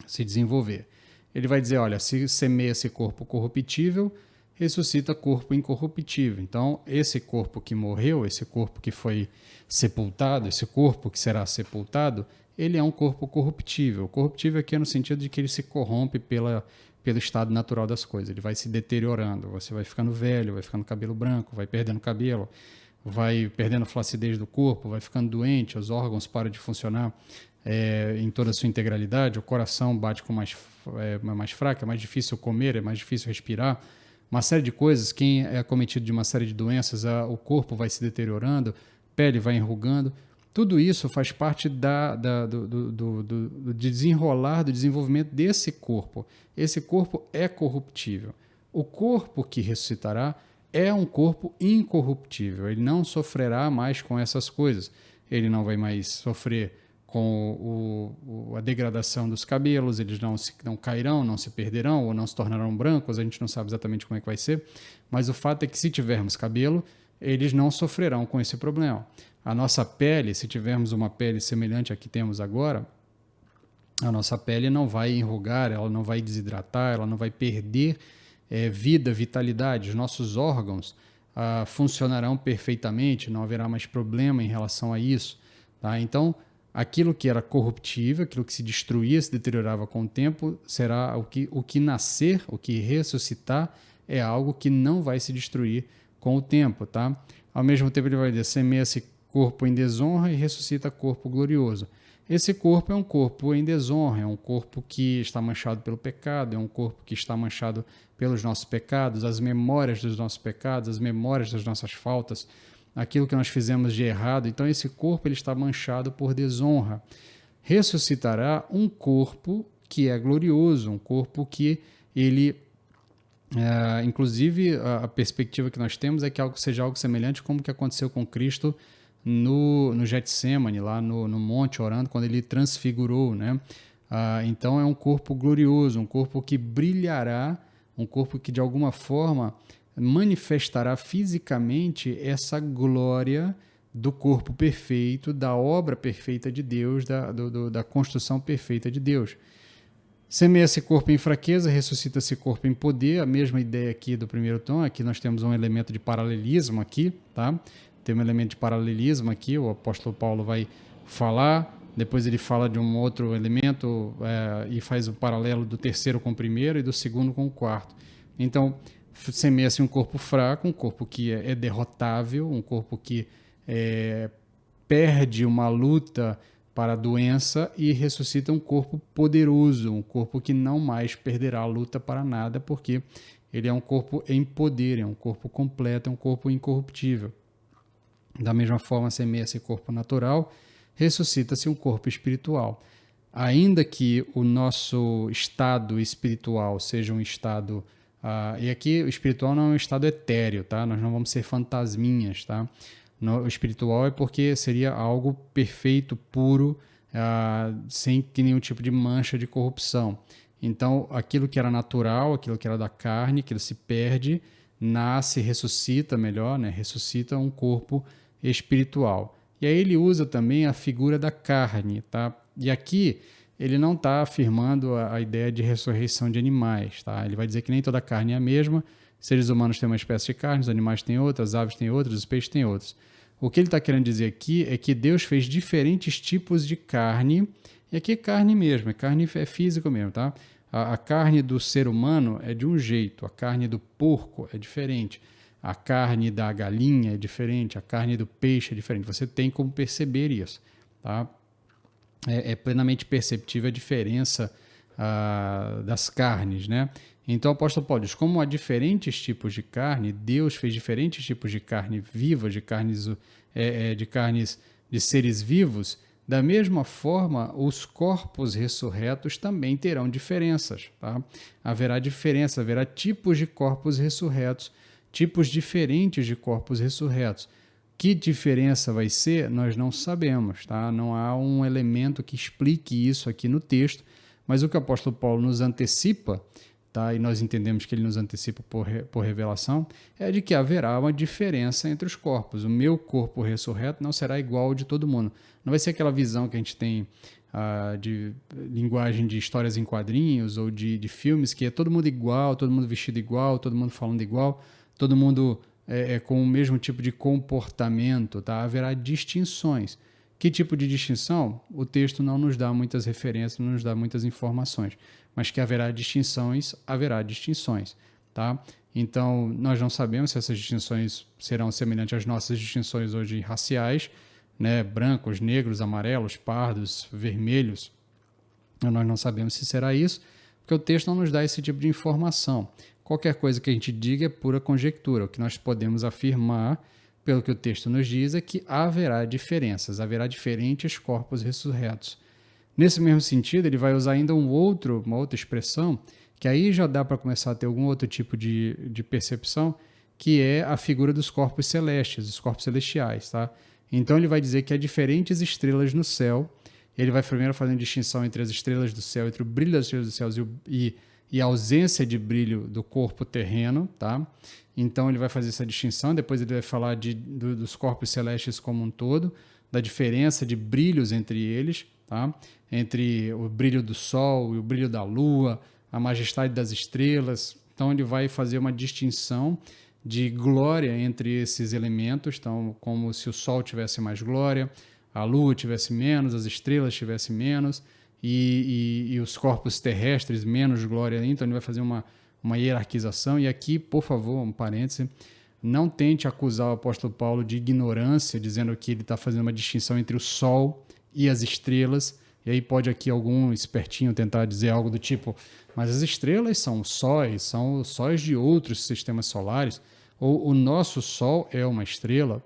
se desenvolver. Ele vai dizer, olha, se semeia-se corpo corruptível, ressuscita corpo incorruptível. Então, esse corpo que morreu, esse corpo que foi sepultado, esse corpo que será sepultado, ele é um corpo corruptível. Corruptível aqui é no sentido de que ele se corrompe pelo estado natural das coisas. Ele vai se deteriorando, você vai ficando velho, vai ficando cabelo branco, vai perdendo cabelo, vai perdendo flacidez do corpo, vai ficando doente, os órgãos param de funcionar em toda a sua integralidade, o coração bate com mais fraco, é mais difícil comer, é mais difícil respirar, uma série de coisas. Quem é acometido de uma série de doenças, o corpo vai se deteriorando, pele vai enrugando. Tudo isso faz parte do desenrolar, do desenvolvimento desse corpo. Esse corpo é corruptível. O corpo que ressuscitará é um corpo incorruptível. Ele não sofrerá mais com essas coisas. Ele não vai mais sofrer com a degradação dos cabelos, eles não cairão, não se perderão ou não se tornarão brancos, a gente não sabe exatamente como é que vai ser, mas o fato é que se tivermos cabelo, eles não sofrerão com esse problema. A nossa pele, se tivermos uma pele semelhante à que temos agora, a nossa pele não vai enrugar, ela não vai desidratar, ela não vai perder vida, vitalidade. Os nossos órgãos funcionarão perfeitamente, não haverá mais problema em relação a isso. Tá? Então, aquilo que era corruptível, aquilo que se destruía, se deteriorava com o tempo, será o que nascer, o que ressuscitar, é algo que não vai se destruir com o tempo. Tá? Ao mesmo tempo, ele vai dizer, semeia-se corpo em desonra e ressuscita corpo glorioso. Esse corpo é um corpo em desonra, é um corpo que está manchado pelo pecado, é um corpo que está manchado pelos nossos pecados, as memórias dos nossos pecados, as memórias das nossas faltas, aquilo que nós fizemos de errado. Então esse corpo ele está manchado por desonra. Ressuscitará um corpo que é glorioso, um corpo que ele... inclusive a perspectiva que nós temos é que seja algo semelhante como que aconteceu com Cristo no Getsemane, lá no monte, orando, quando ele transfigurou, né? Então é um corpo glorioso, um corpo que brilhará, um corpo que de alguma forma manifestará fisicamente essa glória do corpo perfeito, da obra perfeita de Deus, da construção perfeita de Deus. Semeia esse corpo em fraqueza, ressuscita esse corpo em poder, a mesma ideia aqui do primeiro tom. Aqui nós temos um elemento de paralelismo aqui, tá? Tem um elemento de paralelismo aqui, o apóstolo Paulo vai falar, depois ele fala de um outro elemento e faz o paralelo do terceiro com o primeiro e do segundo com o quarto. Então, semeia-se um corpo fraco, um corpo que é derrotável, um corpo que perde uma luta para a doença, e ressuscita um corpo poderoso, um corpo que não mais perderá a luta para nada, porque ele é um corpo em poder, é um corpo completo, é um corpo incorruptível. Da mesma forma, semeia-se corpo natural, ressuscita-se um corpo espiritual. Ainda que o nosso estado espiritual seja um estado... e aqui o espiritual não é um estado etéreo, tá? Nós não vamos ser fantasminhas, tá? O espiritual é porque seria algo perfeito, puro, sem nenhum tipo de mancha de corrupção. Então, aquilo que era natural, aquilo que era da carne, aquilo se perde, nasce, ressuscita, melhor, né? Ressuscita um corpo espiritual. E aí ele usa também a figura da carne, tá? E aqui ele não está afirmando a ideia de ressurreição de animais, tá? Ele vai dizer que nem toda carne é a mesma, seres humanos têm uma espécie de carne, os animais têm outras, as aves têm outras, os peixes têm outras. O que ele está querendo dizer aqui é que Deus fez diferentes tipos de carne, e aqui é carne mesmo, carne é físico mesmo, tá? A carne do ser humano é de um jeito, a carne do porco é diferente, a carne da galinha é diferente, a carne do peixe é diferente. Você tem como perceber isso, tá? É plenamente perceptível a diferença das carnes, né? Então o apóstolo Paulo diz, como há diferentes tipos de carne, Deus fez diferentes tipos de carne viva, de carnes de seres vivos. Da mesma forma, os corpos ressurretos também terão diferenças, tá? Haverá diferença, haverá tipos de corpos ressurretos, tipos diferentes de corpos ressurretos. Que diferença vai ser, nós não sabemos, tá? Não há um elemento que explique isso aqui no texto, mas o que o apóstolo Paulo nos antecipa, tá? E nós entendemos que ele nos antecipa por revelação, é de que haverá uma diferença entre os corpos. O meu corpo ressurreto não será igual ao de todo mundo. Não vai ser aquela visão que a gente tem de linguagem de histórias em quadrinhos ou de filmes, que é todo mundo igual, todo mundo vestido igual, todo mundo falando igual, todo mundo com o mesmo tipo de comportamento, tá? Haverá distinções. Que tipo de distinção? O texto não nos dá muitas referências, não nos dá muitas informações, mas que haverá distinções, tá? Então, nós não sabemos se essas distinções serão semelhantes às nossas distinções hoje raciais, né? Brancos, negros, amarelos, pardos, vermelhos. Nós não sabemos se será isso, porque o texto não nos dá esse tipo de informação. Qualquer coisa que a gente diga é pura conjectura. O que nós podemos afirmar, pelo que o texto nos diz, é que haverá diferenças, haverá diferentes corpos ressurretos. Nesse mesmo sentido, ele vai usar ainda uma outra expressão, que aí já dá para começar a ter algum outro tipo de percepção, que é a figura dos corpos celestes, dos corpos celestiais. Tá? Então ele vai dizer que há diferentes estrelas no céu. Ele vai primeiro fazer uma distinção entre as estrelas do céu, entre o brilho das estrelas do céu e a ausência de brilho do corpo terreno, tá? Então ele vai fazer essa distinção, depois ele vai falar dos corpos celestes como um todo, da diferença de brilhos entre eles, tá? Entre o brilho do sol e o brilho da lua, a majestade das estrelas. Então ele vai fazer uma distinção de glória entre esses elementos, então como se o sol tivesse mais glória, a lua tivesse menos, as estrelas tivessem menos e os corpos terrestres menos glória. Então ele vai fazer uma hierarquização. E aqui, por favor, um parêntese, não tente acusar o apóstolo Paulo de ignorância, dizendo que ele está fazendo uma distinção entre o sol e as estrelas. E aí pode aqui algum espertinho tentar dizer algo do tipo, mas as estrelas são os sóis de outros sistemas solares, ou o nosso Sol é uma estrela.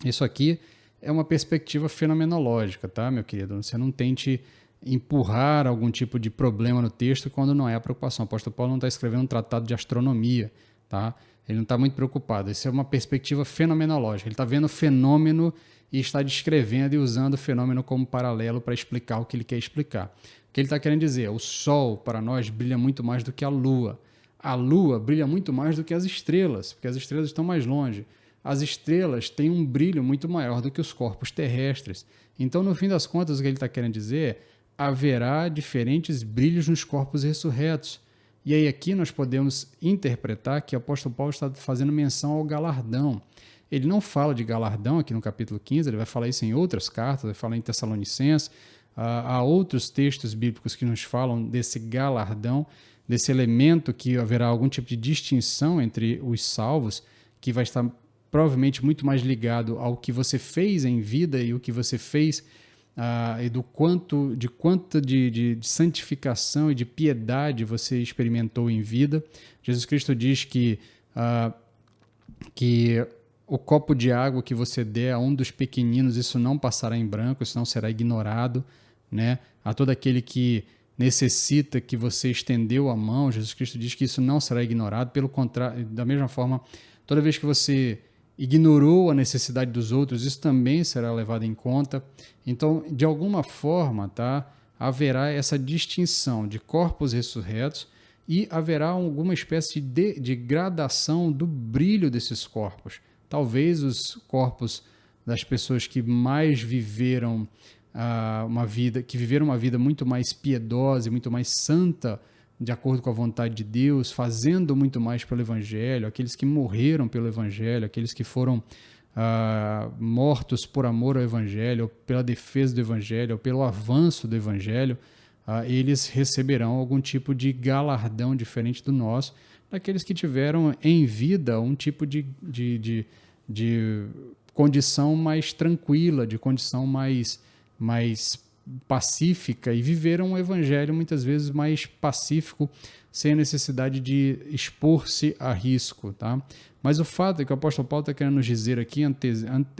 Isso aqui é uma perspectiva fenomenológica, tá, meu querido? Você não tente empurrar algum tipo de problema no texto quando não é a preocupação. O apóstolo Paulo não está escrevendo um tratado de astronomia, tá? Ele não está muito preocupado. Isso é uma perspectiva fenomenológica. Ele está vendo o fenômeno e está descrevendo e usando o fenômeno como paralelo para explicar o que ele quer explicar. O que ele está querendo dizer? O Sol, para nós, brilha muito mais do que a Lua. A Lua brilha muito mais do que as estrelas, porque as estrelas estão mais longe. As estrelas têm um brilho muito maior do que os corpos terrestres. Então, no fim das contas, o que ele está querendo dizer é haverá diferentes brilhos nos corpos ressurretos. E aí aqui nós podemos interpretar que o apóstolo Paulo está fazendo menção ao galardão. Ele não fala de galardão aqui no capítulo 15, ele vai falar isso em outras cartas, vai falar em Tessalonicenses. Há outros textos bíblicos que nos falam desse galardão, desse elemento que haverá algum tipo de distinção entre os salvos, que vai estar provavelmente muito mais ligado ao que você fez em vida e o que você fez e do quanto de santificação e de piedade você experimentou em vida. Jesus Cristo diz que o copo de água que você der a um dos pequeninos, isso não passará em branco, isso não será ignorado, né? A todo aquele que necessita que você estendeu a mão, Jesus Cristo diz que isso não será ignorado. Pelo contrário, da mesma forma, toda vez que você ignorou a necessidade dos outros, isso também será levado em conta. Então, de alguma forma, tá, haverá essa distinção de corpos ressurretos e haverá alguma espécie de gradação do brilho desses corpos. Talvez os corpos das pessoas que mais viveram viveram uma vida muito mais piedosa e muito mais santa, de acordo com a vontade de Deus, fazendo muito mais pelo Evangelho, aqueles que morreram pelo Evangelho, aqueles que foram mortos por amor ao Evangelho, ou pela defesa do Evangelho, ou pelo avanço do Evangelho, eles receberão algum tipo de galardão diferente do nosso, daqueles que tiveram em vida um tipo de condição mais tranquila, de condição mais pacífica e viveram um evangelho muitas vezes mais pacífico, sem a necessidade de expor-se a risco, tá? Mas o fato é que o apóstolo Paulo está querendo nos dizer aqui,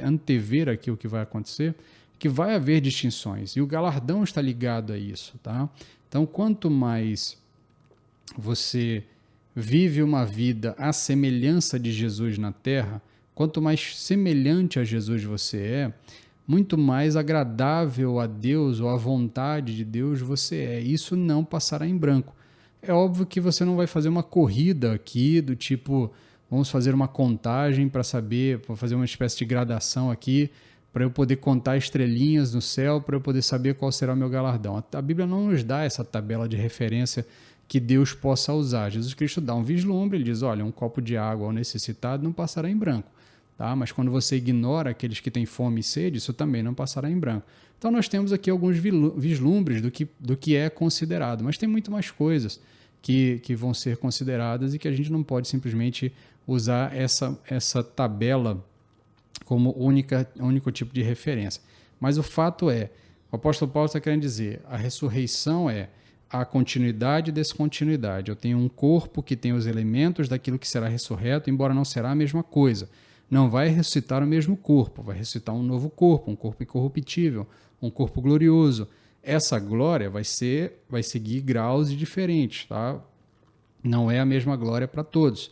antever aqui o que vai acontecer, que vai haver distinções e o galardão está ligado a isso, tá? Então, quanto mais você vive uma vida à semelhança de Jesus na terra, quanto mais semelhante a Jesus você é, muito mais agradável a Deus ou à vontade de Deus você é. Isso não passará em branco. É óbvio que você não vai fazer uma corrida aqui do tipo, vamos fazer uma contagem para saber, para fazer uma espécie de gradação aqui, para eu poder contar estrelinhas no céu, para eu poder saber qual será o meu galardão. A Bíblia não nos dá essa tabela de referência que Deus possa usar. Jesus Cristo dá um vislumbre, ele diz, olha, um copo de água ao necessitado não passará em branco. tá? Mas quando você ignora aqueles que têm fome e sede, isso também não passará em branco. Então nós temos aqui alguns vislumbres do que é considerado, mas tem muito mais coisas que vão ser consideradas e que a gente não pode simplesmente usar essa tabela como único tipo de referência. Mas o fato é, o apóstolo Paulo está querendo dizer, a ressurreição é a continuidade e descontinuidade. Eu tenho um corpo que tem os elementos daquilo que será ressurreto, embora não será a mesma coisa. Não vai ressuscitar o mesmo corpo, vai ressuscitar um novo corpo, um corpo incorruptível, um corpo glorioso. Essa glória vai seguir graus diferentes, tá? Não é a mesma glória para todos,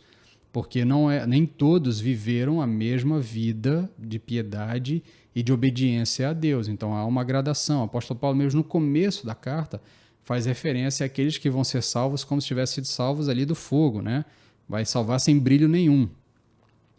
porque nem todos viveram a mesma vida de piedade e de obediência a Deus. Então há uma gradação. O apóstolo Paulo, mesmo no começo da carta, faz referência àqueles que vão ser salvos como se tivessem sido salvos ali do fogo, né? Vai salvar sem brilho nenhum.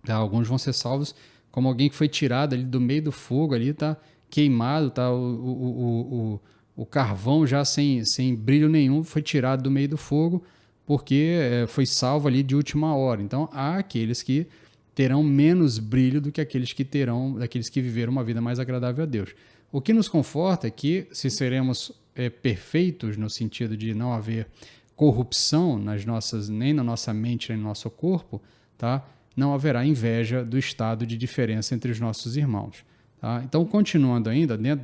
Tá? Alguns vão ser salvos como alguém que foi tirado ali do meio do fogo, ali tá queimado, tá o carvão já sem brilho nenhum, foi tirado do meio do fogo, porque foi salvo ali de última hora. Então, há aqueles que terão menos brilho do que daqueles que viveram uma vida mais agradável a Deus. O que nos conforta é que, se seremos perfeitos, no sentido de não haver corrupção nem na nossa mente, nem no nosso corpo, tá? Não haverá inveja do estado de diferença entre os nossos irmãos. Tá? Então, continuando ainda, dentro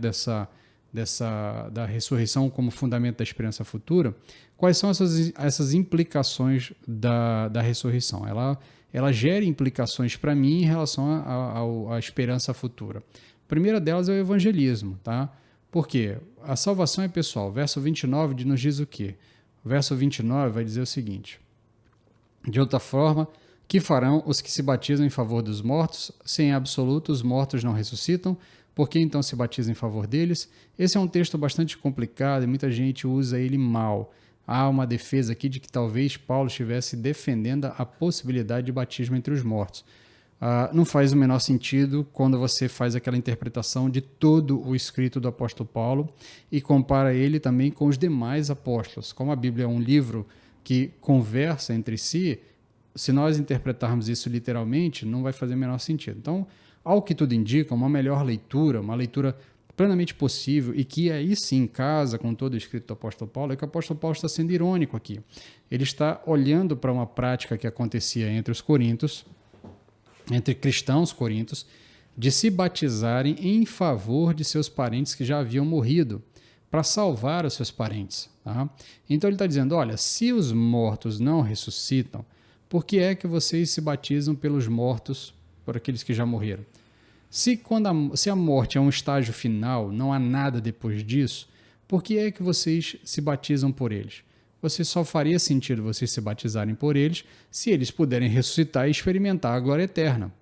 da ressurreição como fundamento da esperança futura, quais são essas implicações da ressurreição? Ela gera implicações para mim em relação à esperança futura. A primeira delas é o evangelismo. Tá? Por quê? A salvação é pessoal. Verso 29 nos diz o quê? O verso 29 vai dizer o seguinte: de outra forma, que farão os que se batizam em favor dos mortos? Se em absoluto os mortos não ressuscitam, por que então se batizam em favor deles? Esse é um texto bastante complicado e muita gente usa ele mal. Há uma defesa aqui de que talvez Paulo estivesse defendendo a possibilidade de batismo entre os mortos. Não faz o menor sentido quando você faz aquela interpretação de todo o escrito do apóstolo Paulo e compara ele também com os demais apóstolos. Como a Bíblia é um livro que conversa entre si, se nós interpretarmos isso literalmente, não vai fazer o menor sentido. Então, ao que tudo indica, uma melhor leitura, uma leitura plenamente possível e que aí sim casa com todo o escrito do apóstolo Paulo, é que o apóstolo Paulo está sendo irônico aqui. Ele está olhando para uma prática que acontecia entre cristãos coríntios, de se batizarem em favor de seus parentes que já haviam morrido, para salvar os seus parentes. Tá? Então ele está dizendo, olha, se os mortos não ressuscitam, por que é que vocês se batizam pelos mortos, por aqueles que já morreram? Se a morte é um estágio final, não há nada depois disso, por que é que vocês se batizam por eles? Só faria sentido vocês se batizarem por eles se eles puderem ressuscitar e experimentar a glória eterna.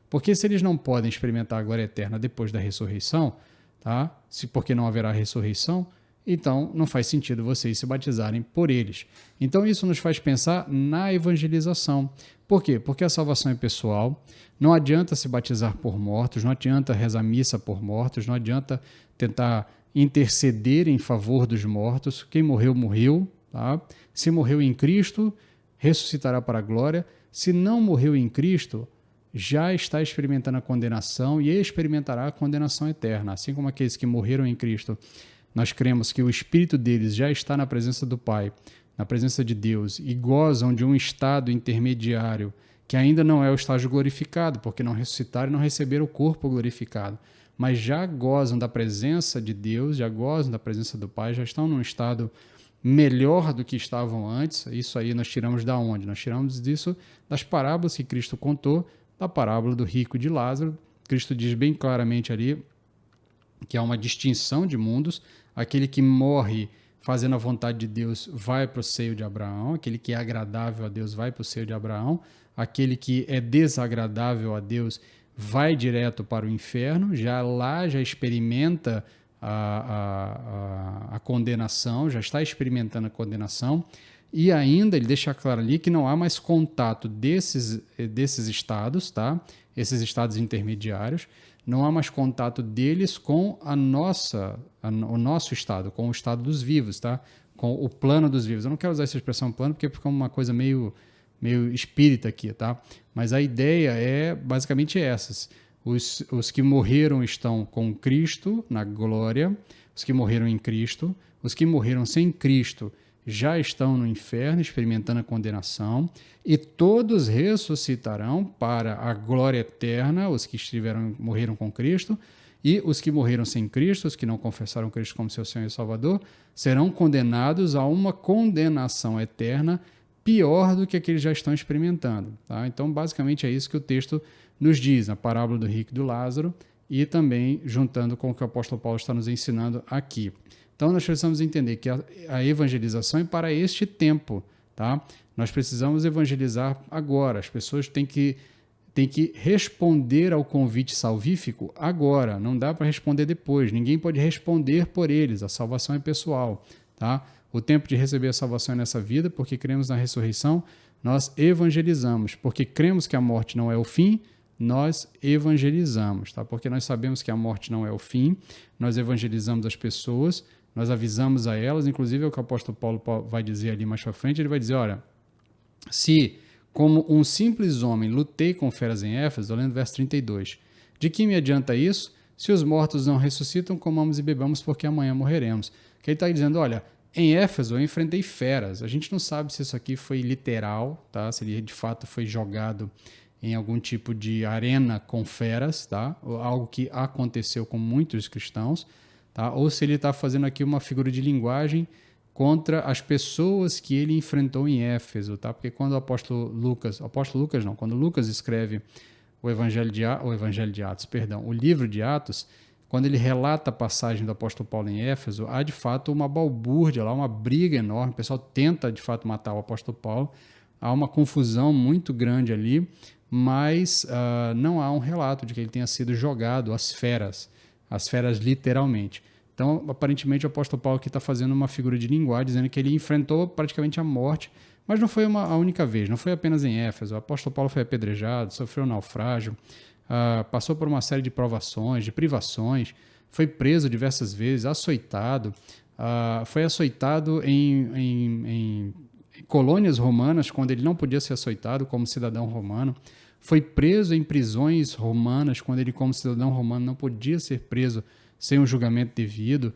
Porque se eles não podem experimentar a glória eterna depois da ressurreição, tá? Porque não haverá ressurreição, então não faz sentido vocês se batizarem por eles. Então isso nos faz pensar na evangelização. Por quê? Porque a salvação é pessoal, não adianta se batizar por mortos, não adianta rezar missa por mortos, não adianta tentar interceder em favor dos mortos. Quem morreu, morreu. Tá? Se morreu em Cristo, ressuscitará para a glória. Se não morreu em Cristo, já está experimentando a condenação e experimentará a condenação eterna. Assim como aqueles que morreram em Cristo, nós cremos que o espírito deles já está na presença do Pai, na presença de Deus, e gozam de um estado intermediário, que ainda não é o estágio glorificado, porque não ressuscitaram e não receberam o corpo glorificado, mas já gozam da presença de Deus, já gozam da presença do Pai, já estão num estado melhor do que estavam antes. Isso aí nós tiramos da onde? Nós tiramos disso das parábolas que Cristo contou, da parábola do rico e de Lázaro. Cristo diz bem claramente ali que há uma distinção de mundos. Aquele que morre fazendo a vontade de Deus vai para o seio de Abraão, aquele que é agradável a Deus vai para o seio de Abraão, aquele que é desagradável a Deus vai direto para o inferno, já experimenta a condenação, já está experimentando a condenação, e ainda ele deixa claro ali que não há mais contato desses estados, tá? Esses estados intermediários, não há mais contato deles com o nosso estado, com o estado dos vivos, tá? Com o plano dos vivos. Eu não quero usar essa expressão plano porque fica uma coisa meio meio espírita aqui, tá? Mas a ideia é basicamente essas. Os que morreram estão com Cristo na glória, os que morreram em Cristo, os que morreram sem Cristo já estão no inferno experimentando a condenação, e todos ressuscitarão para a glória eterna, os que morreram com Cristo, e os que morreram sem Cristo, os que não confessaram Cristo como seu Senhor e Salvador, serão condenados a uma condenação eterna pior do que a que eles já estão experimentando. Tá? Então, basicamente, é isso que o texto nos diz, a parábola do rico e do Lázaro, e também juntando com o que o apóstolo Paulo está nos ensinando aqui. Então, nós precisamos entender que a evangelização é para este tempo. Tá? Nós precisamos evangelizar agora. As pessoas têm que responder ao convite salvífico agora. Não dá para responder depois. Ninguém pode responder por eles. A salvação é pessoal. Tá? O tempo de receber a salvação é nessa vida, porque cremos na ressurreição, nós evangelizamos. Porque cremos que a morte não é o fim, nós evangelizamos. Tá? Porque nós sabemos que a morte não é o fim, nós evangelizamos as pessoas, nós avisamos a elas, inclusive é o que o apóstolo Paulo vai dizer ali mais para frente, ele vai dizer, olha, se como um simples homem lutei com feras em Éfeso, estou lendo o verso 32, de que me adianta isso? Se os mortos não ressuscitam, comamos e bebamos, porque amanhã morreremos. Que ele está dizendo, olha, em Éfeso eu enfrentei feras, a gente não sabe se isso aqui foi literal, tá? Se ele de fato foi jogado em algum tipo de arena com feras, tá? Algo que aconteceu com muitos cristãos, tá? Ou se ele está fazendo aqui uma figura de linguagem contra as pessoas que ele enfrentou em Éfeso, tá? Porque quando quando Lucas escreve o livro de Atos, quando ele relata a passagem do apóstolo Paulo em Éfeso, há de fato uma balbúrdia lá, uma briga enorme, o pessoal tenta de fato matar o apóstolo Paulo, há uma confusão muito grande ali, mas não há um relato de que ele tenha sido jogado às feras literalmente. Então, aparentemente, o apóstolo Paulo aqui está fazendo uma figura de linguagem, dizendo que ele enfrentou praticamente a morte, mas não foi a única vez, não foi apenas em Éfeso. O apóstolo Paulo foi apedrejado, sofreu um naufrágio, passou por uma série de provações, de privações, foi preso diversas vezes, açoitado, foi açoitado em colônias romanas, quando ele não podia ser açoitado como cidadão romano, foi preso em prisões romanas, quando ele, como cidadão romano, não podia ser preso sem um julgamento devido.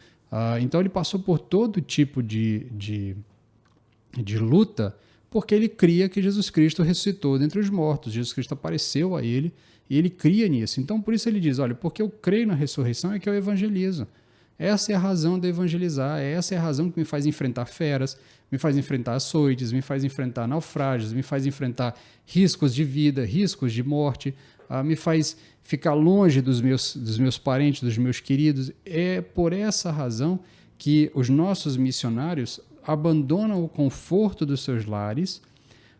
Então ele passou por todo tipo de luta, porque ele cria que Jesus Cristo ressuscitou dentre os mortos, Jesus Cristo apareceu a ele e ele cria nisso. Então por isso ele diz, olha, porque eu creio na ressurreição é que eu evangelizo. Essa é a razão de evangelizar, essa é a razão que me faz enfrentar feras, me faz enfrentar açoites, me faz enfrentar naufrágios, me faz enfrentar riscos de vida, riscos de morte, me faz ficar longe dos meus parentes, dos meus queridos. É por essa razão que os nossos missionários abandonam o conforto dos seus lares,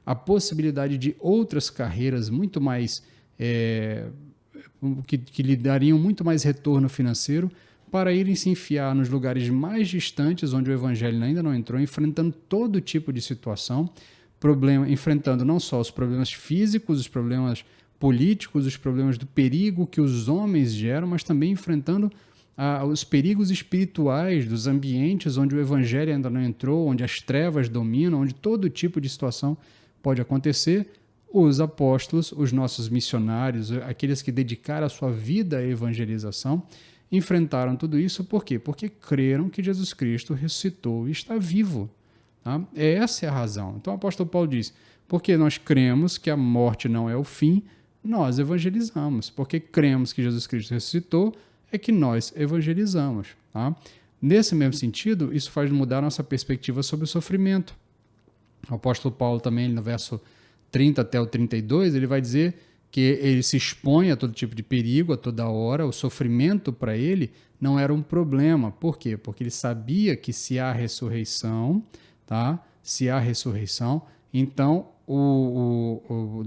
a possibilidade de outras carreiras muito mais que lhe dariam muito mais retorno financeiro, para irem se enfiar nos lugares mais distantes, onde o evangelho ainda não entrou, enfrentando todo tipo de situação, enfrentando não só os problemas físicos, os problemas políticos, os problemas do perigo que os homens geram, mas também enfrentando os perigos espirituais dos ambientes onde o evangelho ainda não entrou, onde as trevas dominam, onde todo tipo de situação pode acontecer. Os apóstolos, os nossos missionários, aqueles que dedicaram a sua vida à evangelização, enfrentaram tudo isso por quê? Porque creram que Jesus Cristo ressuscitou e está vivo. Tá? Essa é a razão. Então o apóstolo Paulo diz, porque nós cremos que a morte não é o fim, nós evangelizamos. Porque cremos que Jesus Cristo ressuscitou, é que nós evangelizamos. Tá? Nesse mesmo sentido, isso faz mudar nossa perspectiva sobre o sofrimento. O apóstolo Paulo também, no verso 30 até o 32, ele vai dizer que ele se expõe a todo tipo de perigo, a toda hora, o sofrimento para ele não era um problema. Por quê? Porque ele sabia que se há ressurreição, tá? Se há ressurreição, então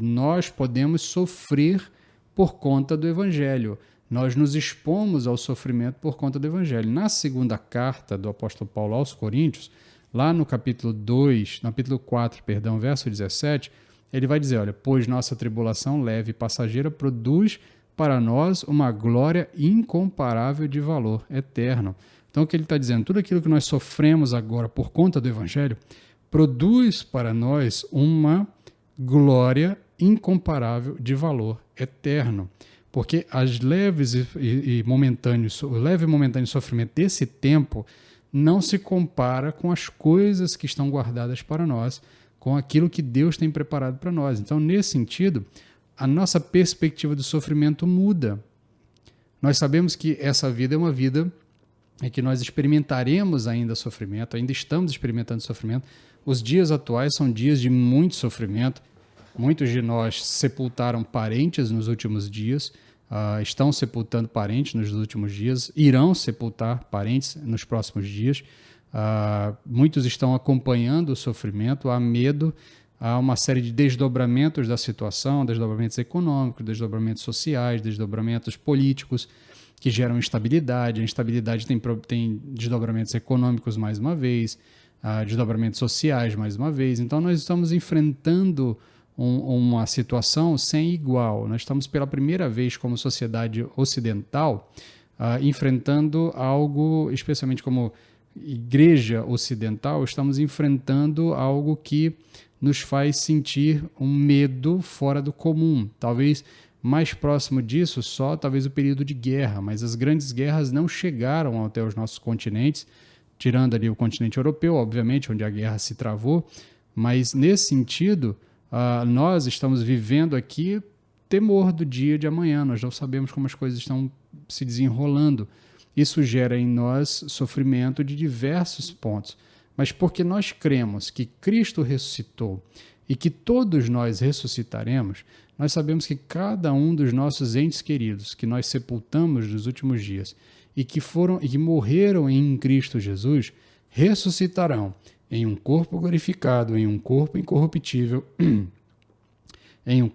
nós podemos sofrer por conta do Evangelho. Nós nos expomos ao sofrimento por conta do Evangelho. Na segunda carta do apóstolo Paulo aos Coríntios, lá no capítulo 4, verso 17, ele vai dizer, olha, pois nossa tribulação leve e passageira produz para nós uma glória incomparável de valor eterno. Então, o que ele está dizendo, tudo aquilo que nós sofremos agora por conta do Evangelho, produz para nós uma glória incomparável de valor eterno. Porque as leves e momentâneos, o leve e momentâneo sofrimento desse tempo não se compara com as coisas que estão guardadas para nós, com aquilo que Deus tem preparado para nós. Então, nesse sentido, a nossa perspectiva do sofrimento muda. Nós sabemos que essa vida é uma vida em que nós experimentaremos ainda sofrimento, ainda estamos experimentando sofrimento. Os dias atuais são dias de muito sofrimento. Muitos de nós sepultaram parentes nos últimos dias, estão sepultando parentes nos últimos dias, irão sepultar parentes nos próximos dias. Muitos estão acompanhando o sofrimento, há medo, há uma série de desdobramentos da situação, desdobramentos econômicos, desdobramentos sociais, desdobramentos políticos, que geram instabilidade. A instabilidade tem desdobramentos econômicos mais uma vez, desdobramentos sociais mais uma vez. Então nós estamos enfrentando uma situação sem igual. Nós estamos pela primeira vez como sociedade ocidental enfrentando algo, especialmente como igreja ocidental, estamos enfrentando algo que nos faz sentir um medo fora do comum. Talvez mais próximo disso, talvez o período de guerra, mas as grandes guerras não chegaram até os nossos continentes, tirando ali o continente europeu, obviamente, onde a guerra se travou, mas nesse sentido, nós estamos vivendo aqui temor do dia de amanhã, nós não sabemos como as coisas estão se desenrolando. Isso gera em nós sofrimento de diversos pontos, mas porque nós cremos que Cristo ressuscitou e que todos nós ressuscitaremos, nós sabemos que cada um dos nossos entes queridos que nós sepultamos nos últimos dias e que morreram em Cristo Jesus, ressuscitarão em um corpo glorificado, em um corpo incorruptível, em um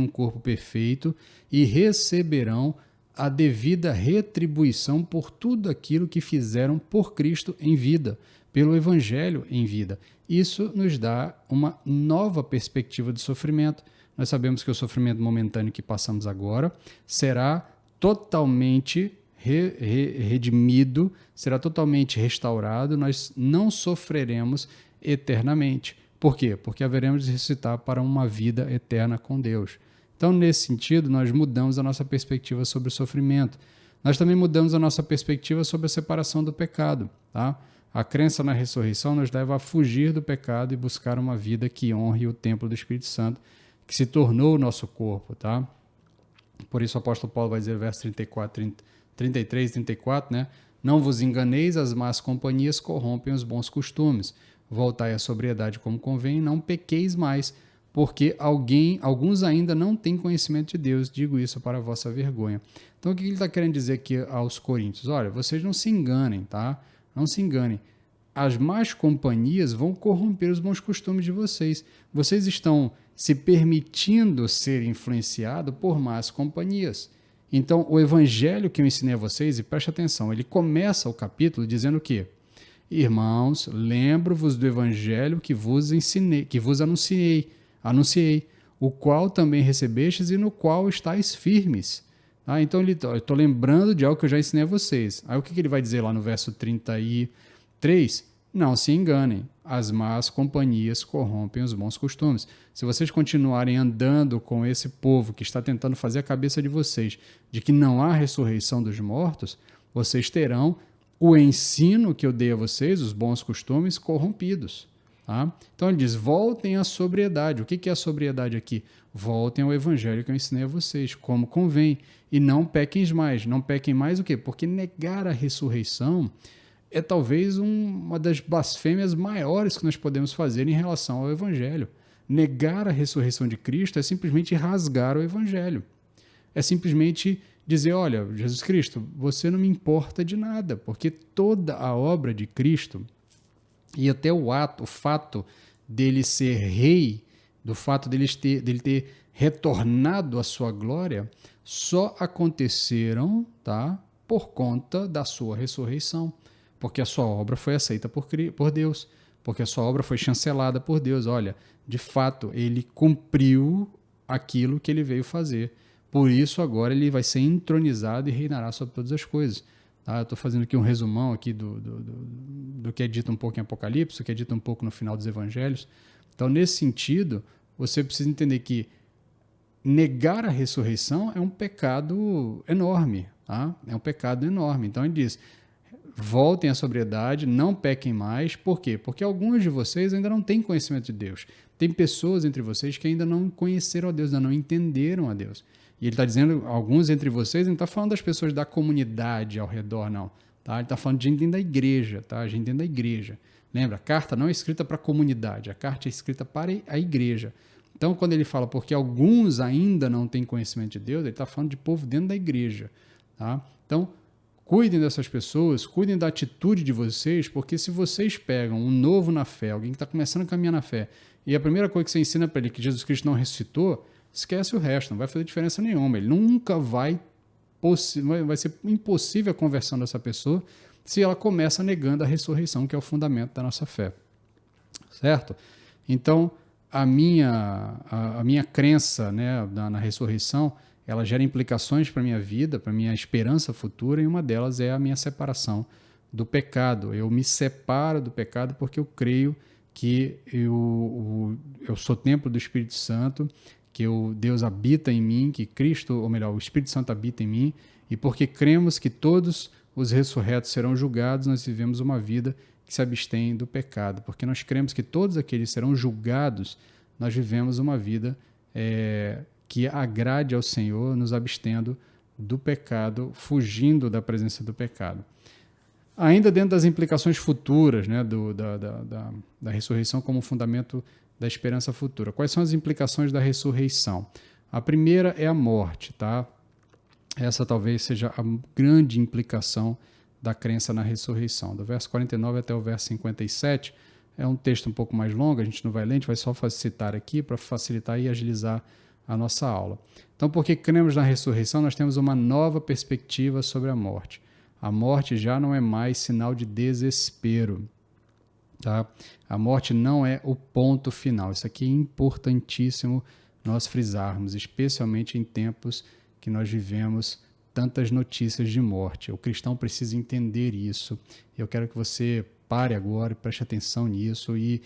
corpo perfeito, e receberão a devida retribuição por tudo aquilo que fizeram por Cristo em vida, pelo Evangelho em vida. Isso nos dá uma nova perspectiva de sofrimento. Nós sabemos que o sofrimento momentâneo que passamos agora será totalmente redimido, será totalmente restaurado, nós não sofreremos eternamente. Por quê? Porque haveremos de ressuscitar para uma vida eterna com Deus. Então, nesse sentido, nós mudamos a nossa perspectiva sobre o sofrimento. Nós também mudamos a nossa perspectiva sobre a separação do pecado. Tá? A crença na ressurreição nos leva a fugir do pecado e buscar uma vida que honre o templo do Espírito Santo, que se tornou o nosso corpo. Tá? Por isso o apóstolo Paulo vai dizer, verso 33 e 34, né? Não vos enganeis, as más companhias corrompem os bons costumes. Voltai à sobriedade como convém, não pequeis mais, porque alguns ainda não têm conhecimento de Deus. Digo isso para a vossa vergonha. Então, o que ele está querendo dizer aqui aos coríntios? Olha, vocês não se enganem, tá? Não se enganem. As más companhias vão corromper os bons costumes de vocês. Vocês estão se permitindo ser influenciados por más companhias. Então, o evangelho que eu ensinei a vocês, e preste atenção, ele começa o capítulo dizendo o quê? Irmãos, lembro-vos do evangelho que vos ensinei, que vos anunciei, o qual também recebestes e no qual estáis firmes. Então, eu estou lembrando de algo que eu já ensinei a vocês. Aí o que ele vai dizer lá no verso 33? Não se enganem, as más companhias corrompem os bons costumes. Se vocês continuarem andando com esse povo que está tentando fazer a cabeça de vocês de que não há ressurreição dos mortos, vocês terão o ensino que eu dei a vocês, os bons costumes, corrompidos. Tá? Então ele diz, voltem à sobriedade. O que é a sobriedade aqui? Voltem ao evangelho que eu ensinei a vocês, como convém, e não pequem mais. Não pequem mais o quê? Porque negar a ressurreição é talvez uma das blasfêmias maiores que nós podemos fazer em relação ao evangelho. Negar a ressurreição de Cristo é simplesmente rasgar o evangelho. É simplesmente dizer, olha, Jesus Cristo, você não me importa de nada, porque toda a obra de Cristo e até o fato dele ser rei, do fato dele ter retornado à sua glória, só aconteceram, tá, por conta da sua ressurreição. Porque a sua obra foi aceita por Deus, porque a sua obra foi chancelada por Deus. Olha, de fato, ele cumpriu aquilo que ele veio fazer. Por isso, agora ele vai ser entronizado e reinará sobre todas as coisas. Tá? Eu estou fazendo aqui um resumão aqui do que é dito um pouco em Apocalipse, do que é dito um pouco no final dos Evangelhos. Então, nesse sentido, você precisa entender que negar a ressurreição é um pecado enorme, tá? É um pecado enorme. Então, ele diz, voltem à sobriedade, não pequem mais. Por quê? Porque alguns de vocês ainda não têm conhecimento de Deus. Tem pessoas entre vocês que ainda não conheceram a Deus, ainda não entenderam a Deus. E ele está dizendo, alguns entre vocês, ele não está falando das pessoas da comunidade ao redor, não. Tá? Ele está falando de gente dentro da igreja, tá? Gente dentro da igreja. Lembra, a carta não é escrita para a comunidade, a carta é escrita para a igreja. Então, quando ele fala porque alguns ainda não têm conhecimento de Deus, ele está falando de povo dentro da igreja. Tá? Então, cuidem dessas pessoas, cuidem da atitude de vocês, porque se vocês pegam um novo na fé, alguém que está começando a caminhar na fé, e a primeira coisa que você ensina para ele que Jesus Cristo não ressuscitou, esquece o resto, não vai fazer diferença nenhuma. Ele nunca vai ser impossível a conversão dessa pessoa se ela começa negando a ressurreição, que é o fundamento da nossa fé. Certo? Então, a minha crença, né, na ressurreição, ela gera implicações para a minha vida, para a minha esperança futura, e uma delas é a minha separação do pecado. Eu me separo do pecado porque eu creio que eu sou templo do Espírito Santo, que Deus habita em mim, que Cristo, ou melhor, o Espírito Santo habita em mim, e porque cremos que todos os ressurretos serão julgados, nós vivemos uma vida que se abstém do pecado. Porque nós cremos que todos aqueles serão julgados, nós vivemos uma vida que agrade ao Senhor, nos abstendo do pecado, fugindo da presença do pecado. Ainda dentro das implicações futuras, né, da ressurreição como fundamento da esperança futura. Quais são as implicações da ressurreição? A primeira é a morte, tá? Essa talvez seja a grande implicação da crença na ressurreição. Do verso 49 até o verso 57, é um texto um pouco mais longo, a gente não vai ler, a gente vai só citar aqui para facilitar e agilizar a nossa aula. Então, porque cremos na ressurreição, nós temos uma nova perspectiva sobre a morte. A morte já não é mais sinal de desespero. Tá? A morte não é o ponto final. Isso aqui é importantíssimo nós frisarmos, especialmente em tempos que nós vivemos tantas notícias de morte. O cristão precisa entender isso. Eu quero que você pare agora, preste atenção nisso e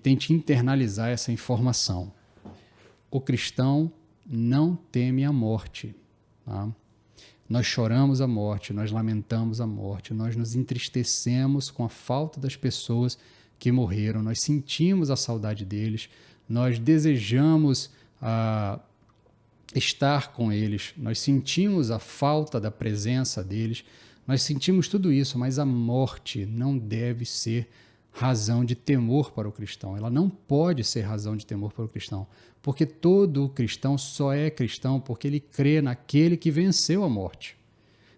tente internalizar essa informação. O cristão não teme a morte. Tá? Nós choramos a morte, nós lamentamos a morte, nós nos entristecemos com a falta das pessoas que morreram, nós sentimos a saudade deles, nós desejamos estar com eles, nós sentimos a falta da presença deles, nós sentimos tudo isso, mas a morte não deve ser razão de temor para o cristão. Ela não pode ser razão de temor para o cristão, porque todo cristão só é cristão porque ele crê naquele que venceu a morte,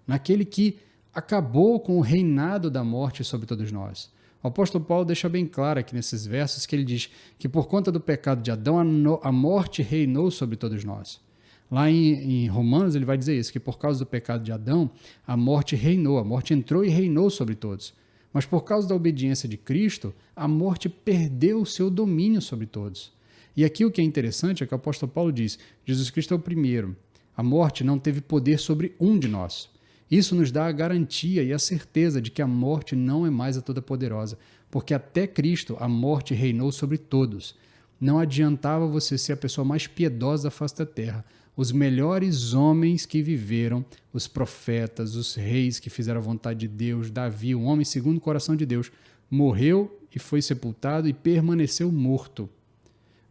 naquele que acabou com o reinado da morte sobre todos nós. O apóstolo Paulo deixa bem claro aqui nesses versos que ele diz que por conta do pecado de Adão, a morte reinou sobre todos nós. Lá em Romanos ele vai dizer isso, que por causa do pecado de Adão, a morte reinou, a morte entrou e reinou sobre todos. Mas por causa da obediência de Cristo, a morte perdeu o seu domínio sobre todos. E aqui o que é interessante é que o apóstolo Paulo diz, Jesus Cristo é o primeiro. A morte não teve poder sobre um de nós. Isso nos dá a garantia e a certeza de que a morte não é mais a toda-poderosa, porque até Cristo a morte reinou sobre todos. Não adiantava você ser a pessoa mais piedosa da face da terra. Os melhores homens que viveram, os profetas, os reis que fizeram a vontade de Deus, Davi, um homem segundo o coração de Deus, morreu e foi sepultado e permaneceu morto.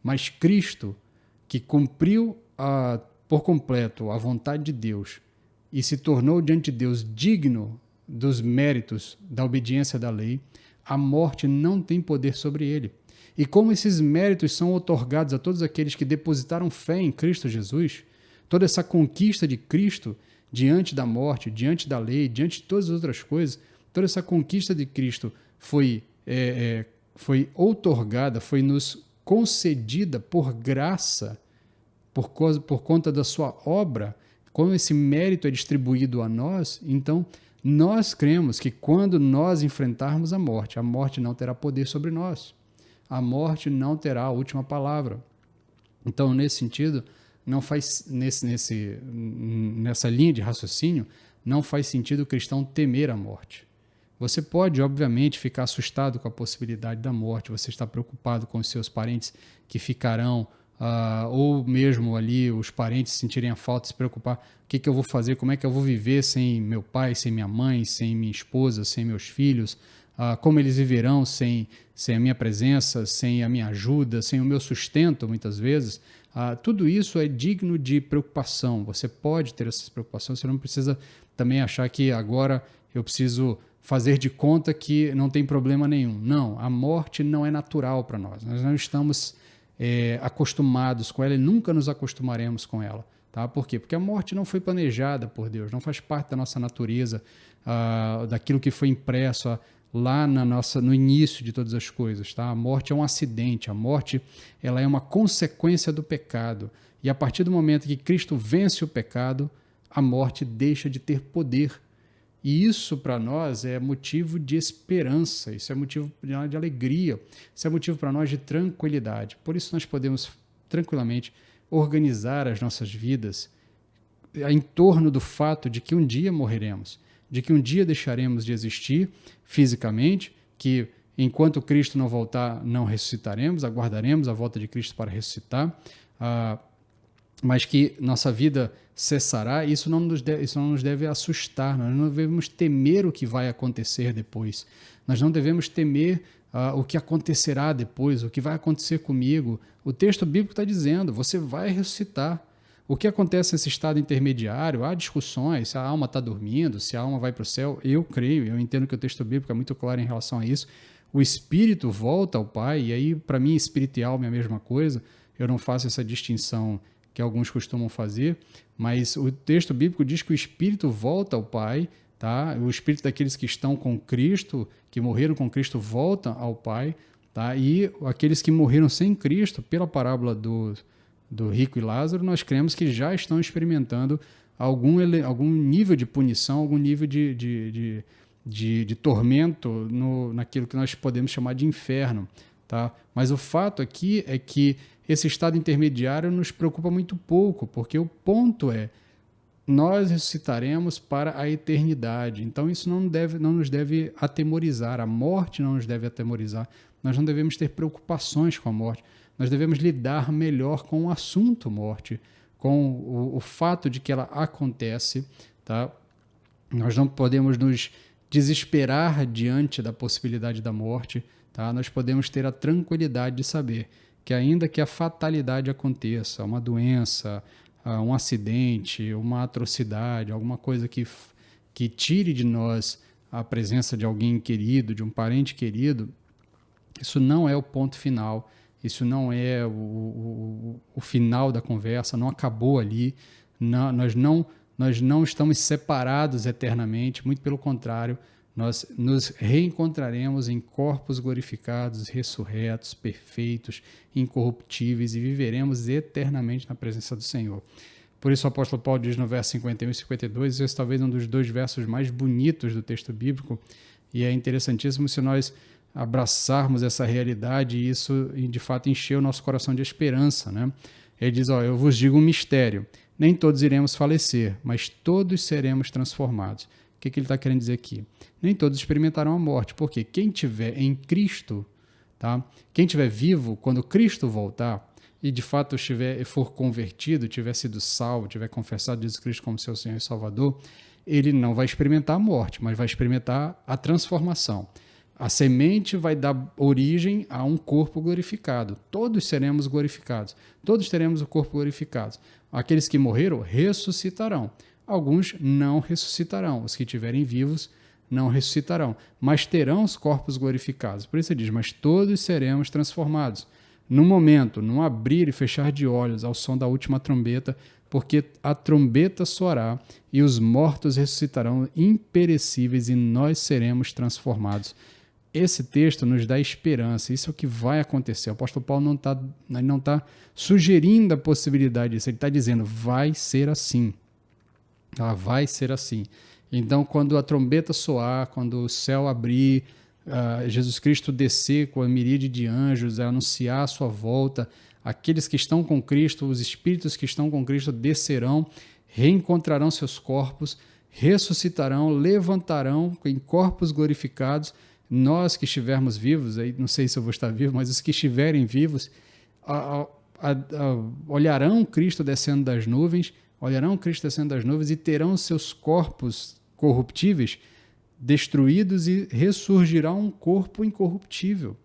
Mas Cristo, que cumpriu por completo a vontade de Deus e se tornou diante de Deus digno dos méritos da obediência da lei, a morte não tem poder sobre ele. E como esses méritos são outorgados a todos aqueles que depositaram fé em Cristo Jesus, toda essa conquista de Cristo diante da morte, diante da lei, diante de todas as outras coisas, toda essa conquista de Cristo foi outorgada, foi nos concedida por graça, por conta da sua obra. Como esse mérito é distribuído a nós, então nós cremos que quando nós enfrentarmos a morte não terá poder sobre nós. A morte não terá a última palavra. Então, nesse sentido, não faz nessa linha de raciocínio, não faz sentido o cristão temer a morte. Você pode, obviamente, ficar assustado com a possibilidade da morte, você está preocupado com os seus parentes que ficarão, ou mesmo ali os parentes sentirem a falta, se preocupar, o que eu vou fazer, como é que eu vou viver sem meu pai, sem minha mãe, sem minha esposa, sem meus filhos, como eles viverão sem a minha presença, sem a minha ajuda, sem o meu sustento, muitas vezes. Tudo isso é digno de preocupação. Você pode ter essas preocupações, você não precisa também achar que agora eu preciso fazer de conta que não tem problema nenhum. Não, a morte não é natural para nós. Nós não estamos acostumados com ela e nunca nos acostumaremos com ela. Tá? Por quê? Porque a morte não foi planejada por Deus, não faz parte da nossa natureza, daquilo que foi impresso lá no início de todas as coisas. Tá? A morte é um acidente, a morte ela é uma consequência do pecado. E a partir do momento que Cristo vence o pecado, a morte deixa de ter poder. E isso para nós é motivo de esperança, isso é motivo de alegria, isso é motivo para nós de tranquilidade. Por isso nós podemos tranquilamente organizar as nossas vidas em torno do fato de que um dia morreremos, de que um dia deixaremos de existir fisicamente, que enquanto Cristo não voltar, não ressuscitaremos, aguardaremos a volta de Cristo para ressuscitar, mas que nossa vida cessará. Isso não nos deve assustar, nós não devemos temer o que vai acontecer depois, nós não devemos temer o que acontecerá depois, o que vai acontecer comigo. O texto bíblico está dizendo, você vai ressuscitar. O que acontece nesse estado intermediário? Há discussões, se a alma está dormindo, se a alma vai para o céu. Eu creio, eu entendo que o texto bíblico é muito claro em relação a isso. O espírito volta ao Pai, e aí para mim espírito e alma é a mesma coisa. Eu não faço essa distinção que alguns costumam fazer, mas o texto bíblico diz que o espírito volta ao Pai, tá? O espírito daqueles que estão com Cristo, que morreram com Cristo, volta ao Pai, tá? E aqueles que morreram sem Cristo, pela parábola do rico e Lázaro, nós cremos que já estão experimentando algum nível de punição, algum nível de tormento naquilo que nós podemos chamar de inferno. Tá? Mas o fato aqui é que esse estado intermediário nos preocupa muito pouco, porque o ponto é, nós ressuscitaremos para a eternidade. Então isso não nos deve atemorizar, a morte não nos deve atemorizar, nós não devemos ter preocupações com a morte, nós devemos lidar melhor com o assunto morte, com o fato de que ela acontece. Tá? Nós não podemos nos desesperar diante da possibilidade da morte. Tá? Nós podemos ter a tranquilidade de saber que ainda que a fatalidade aconteça, uma doença, um acidente, uma atrocidade, alguma coisa que tire de nós a presença de alguém querido, de um parente querido, isso não é o ponto final, isso não é o final da conversa, não acabou ali, nós não estamos separados eternamente, muito pelo contrário, nós nos reencontraremos em corpos glorificados, ressurretos, perfeitos, incorruptíveis e viveremos eternamente na presença do Senhor. Por isso o apóstolo Paulo diz no verso 51 e 52, esse talvez um dos dois versos mais bonitos do texto bíblico, e é interessantíssimo se nós abraçarmos essa realidade e isso de fato encher o nosso coração de esperança. Né? Ele diz, eu vos digo um mistério, nem todos iremos falecer, mas todos seremos transformados. O que ele está querendo dizer aqui? Nem todos experimentarão a morte, porque quem tiver em Cristo, tá? Quem tiver vivo, quando Cristo voltar, e de fato for convertido, tiver sido salvo, tiver confessado Jesus Cristo como seu Senhor e Salvador, ele não vai experimentar a morte, mas vai experimentar a transformação. A semente vai dar origem a um corpo glorificado. Todos seremos glorificados. Todos teremos o corpo glorificado. Aqueles que morreram ressuscitarão. Alguns não ressuscitarão. Os que estiverem vivos não ressuscitarão, mas terão os corpos glorificados. Por isso ele diz, mas todos seremos transformados. No momento, num abrir e fechar de olhos ao som da última trombeta, porque a trombeta soará e os mortos ressuscitarão imperecíveis e nós seremos transformados. Esse texto nos dá esperança, isso é o que vai acontecer. O apóstolo Paulo não está sugerindo a possibilidade disso, ele está dizendo, vai ser assim. Vai ser assim. Então, quando a trombeta soar, quando o céu abrir, Jesus Cristo descer com a miríade de anjos, anunciar a sua volta, aqueles que estão com Cristo, os espíritos que estão com Cristo descerão, reencontrarão seus corpos, ressuscitarão, levantarão em corpos glorificados. Nós que estivermos vivos, aí não sei se eu vou estar vivo, mas os que estiverem vivos olharão Cristo descendo das nuvens, e terão seus corpos corruptíveis destruídos e ressurgirá um corpo incorruptível.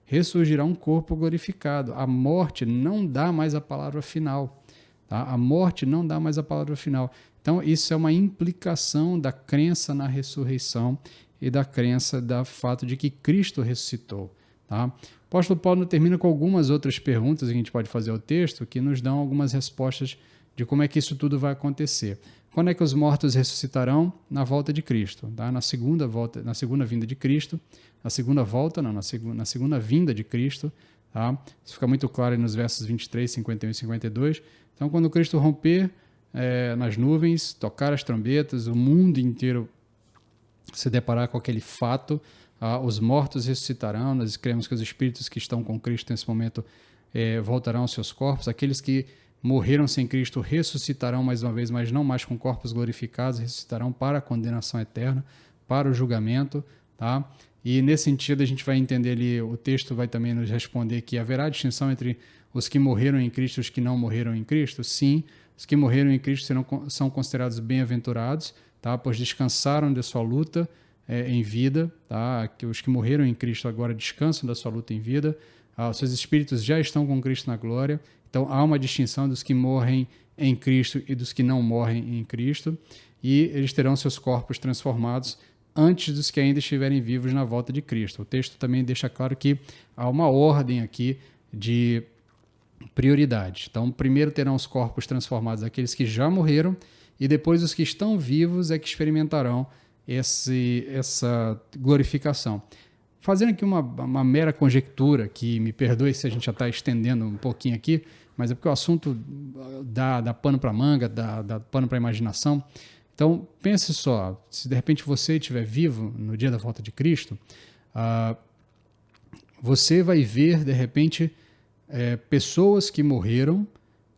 Ressurgirá um corpo glorificado. A morte não dá mais a palavra final. Tá? A morte não dá mais a palavra final. Então, isso é uma implicação da crença na ressurreição e da crença do fato de que Cristo ressuscitou. Tá? O apóstolo Paulo termina com algumas outras perguntas que a gente pode fazer ao texto que nos dão algumas respostas de como é que isso tudo vai acontecer. Quando é que os mortos ressuscitarão? Na volta de Cristo, tá? Na segunda vinda de Cristo, na segunda vinda de Cristo, tá? Isso fica muito claro aí nos versos 23, 51 e 52. Então, quando Cristo romper nas nuvens, tocar as trombetas, o mundo inteiro se deparar com aquele fato, os mortos ressuscitarão. Nós cremos que os espíritos que estão com Cristo nesse momento voltarão aos seus corpos. Aqueles que morreram sem Cristo ressuscitarão mais uma vez, mas não mais com corpos glorificados, ressuscitarão para a condenação eterna, para o julgamento, tá? E nesse sentido a gente vai entender ali, o texto vai também nos responder que haverá distinção entre os que morreram em Cristo e os que não morreram em Cristo. Sim, os que morreram em Cristo são considerados bem-aventurados, tá? Pois descansaram de sua luta em vida, tá? Que os que morreram em Cristo agora descansam da sua luta em vida. Os seus espíritos já estão com Cristo na glória. Então, há uma distinção dos que morrem em Cristo e dos que não morrem em Cristo, e eles terão seus corpos transformados antes dos que ainda estiverem vivos na volta de Cristo. O texto também deixa claro que há uma ordem aqui de prioridade. Então, primeiro terão os corpos transformados aqueles que já morreram, e depois os que estão vivos é que experimentarão essa glorificação. Fazendo aqui uma mera conjectura, que me perdoe se a gente já está estendendo um pouquinho aqui, mas é porque o assunto dá pano para manga, dá pano para imaginação. Então, pense só, se de repente você estiver vivo no dia da volta de Cristo, você vai ver, de repente, pessoas que morreram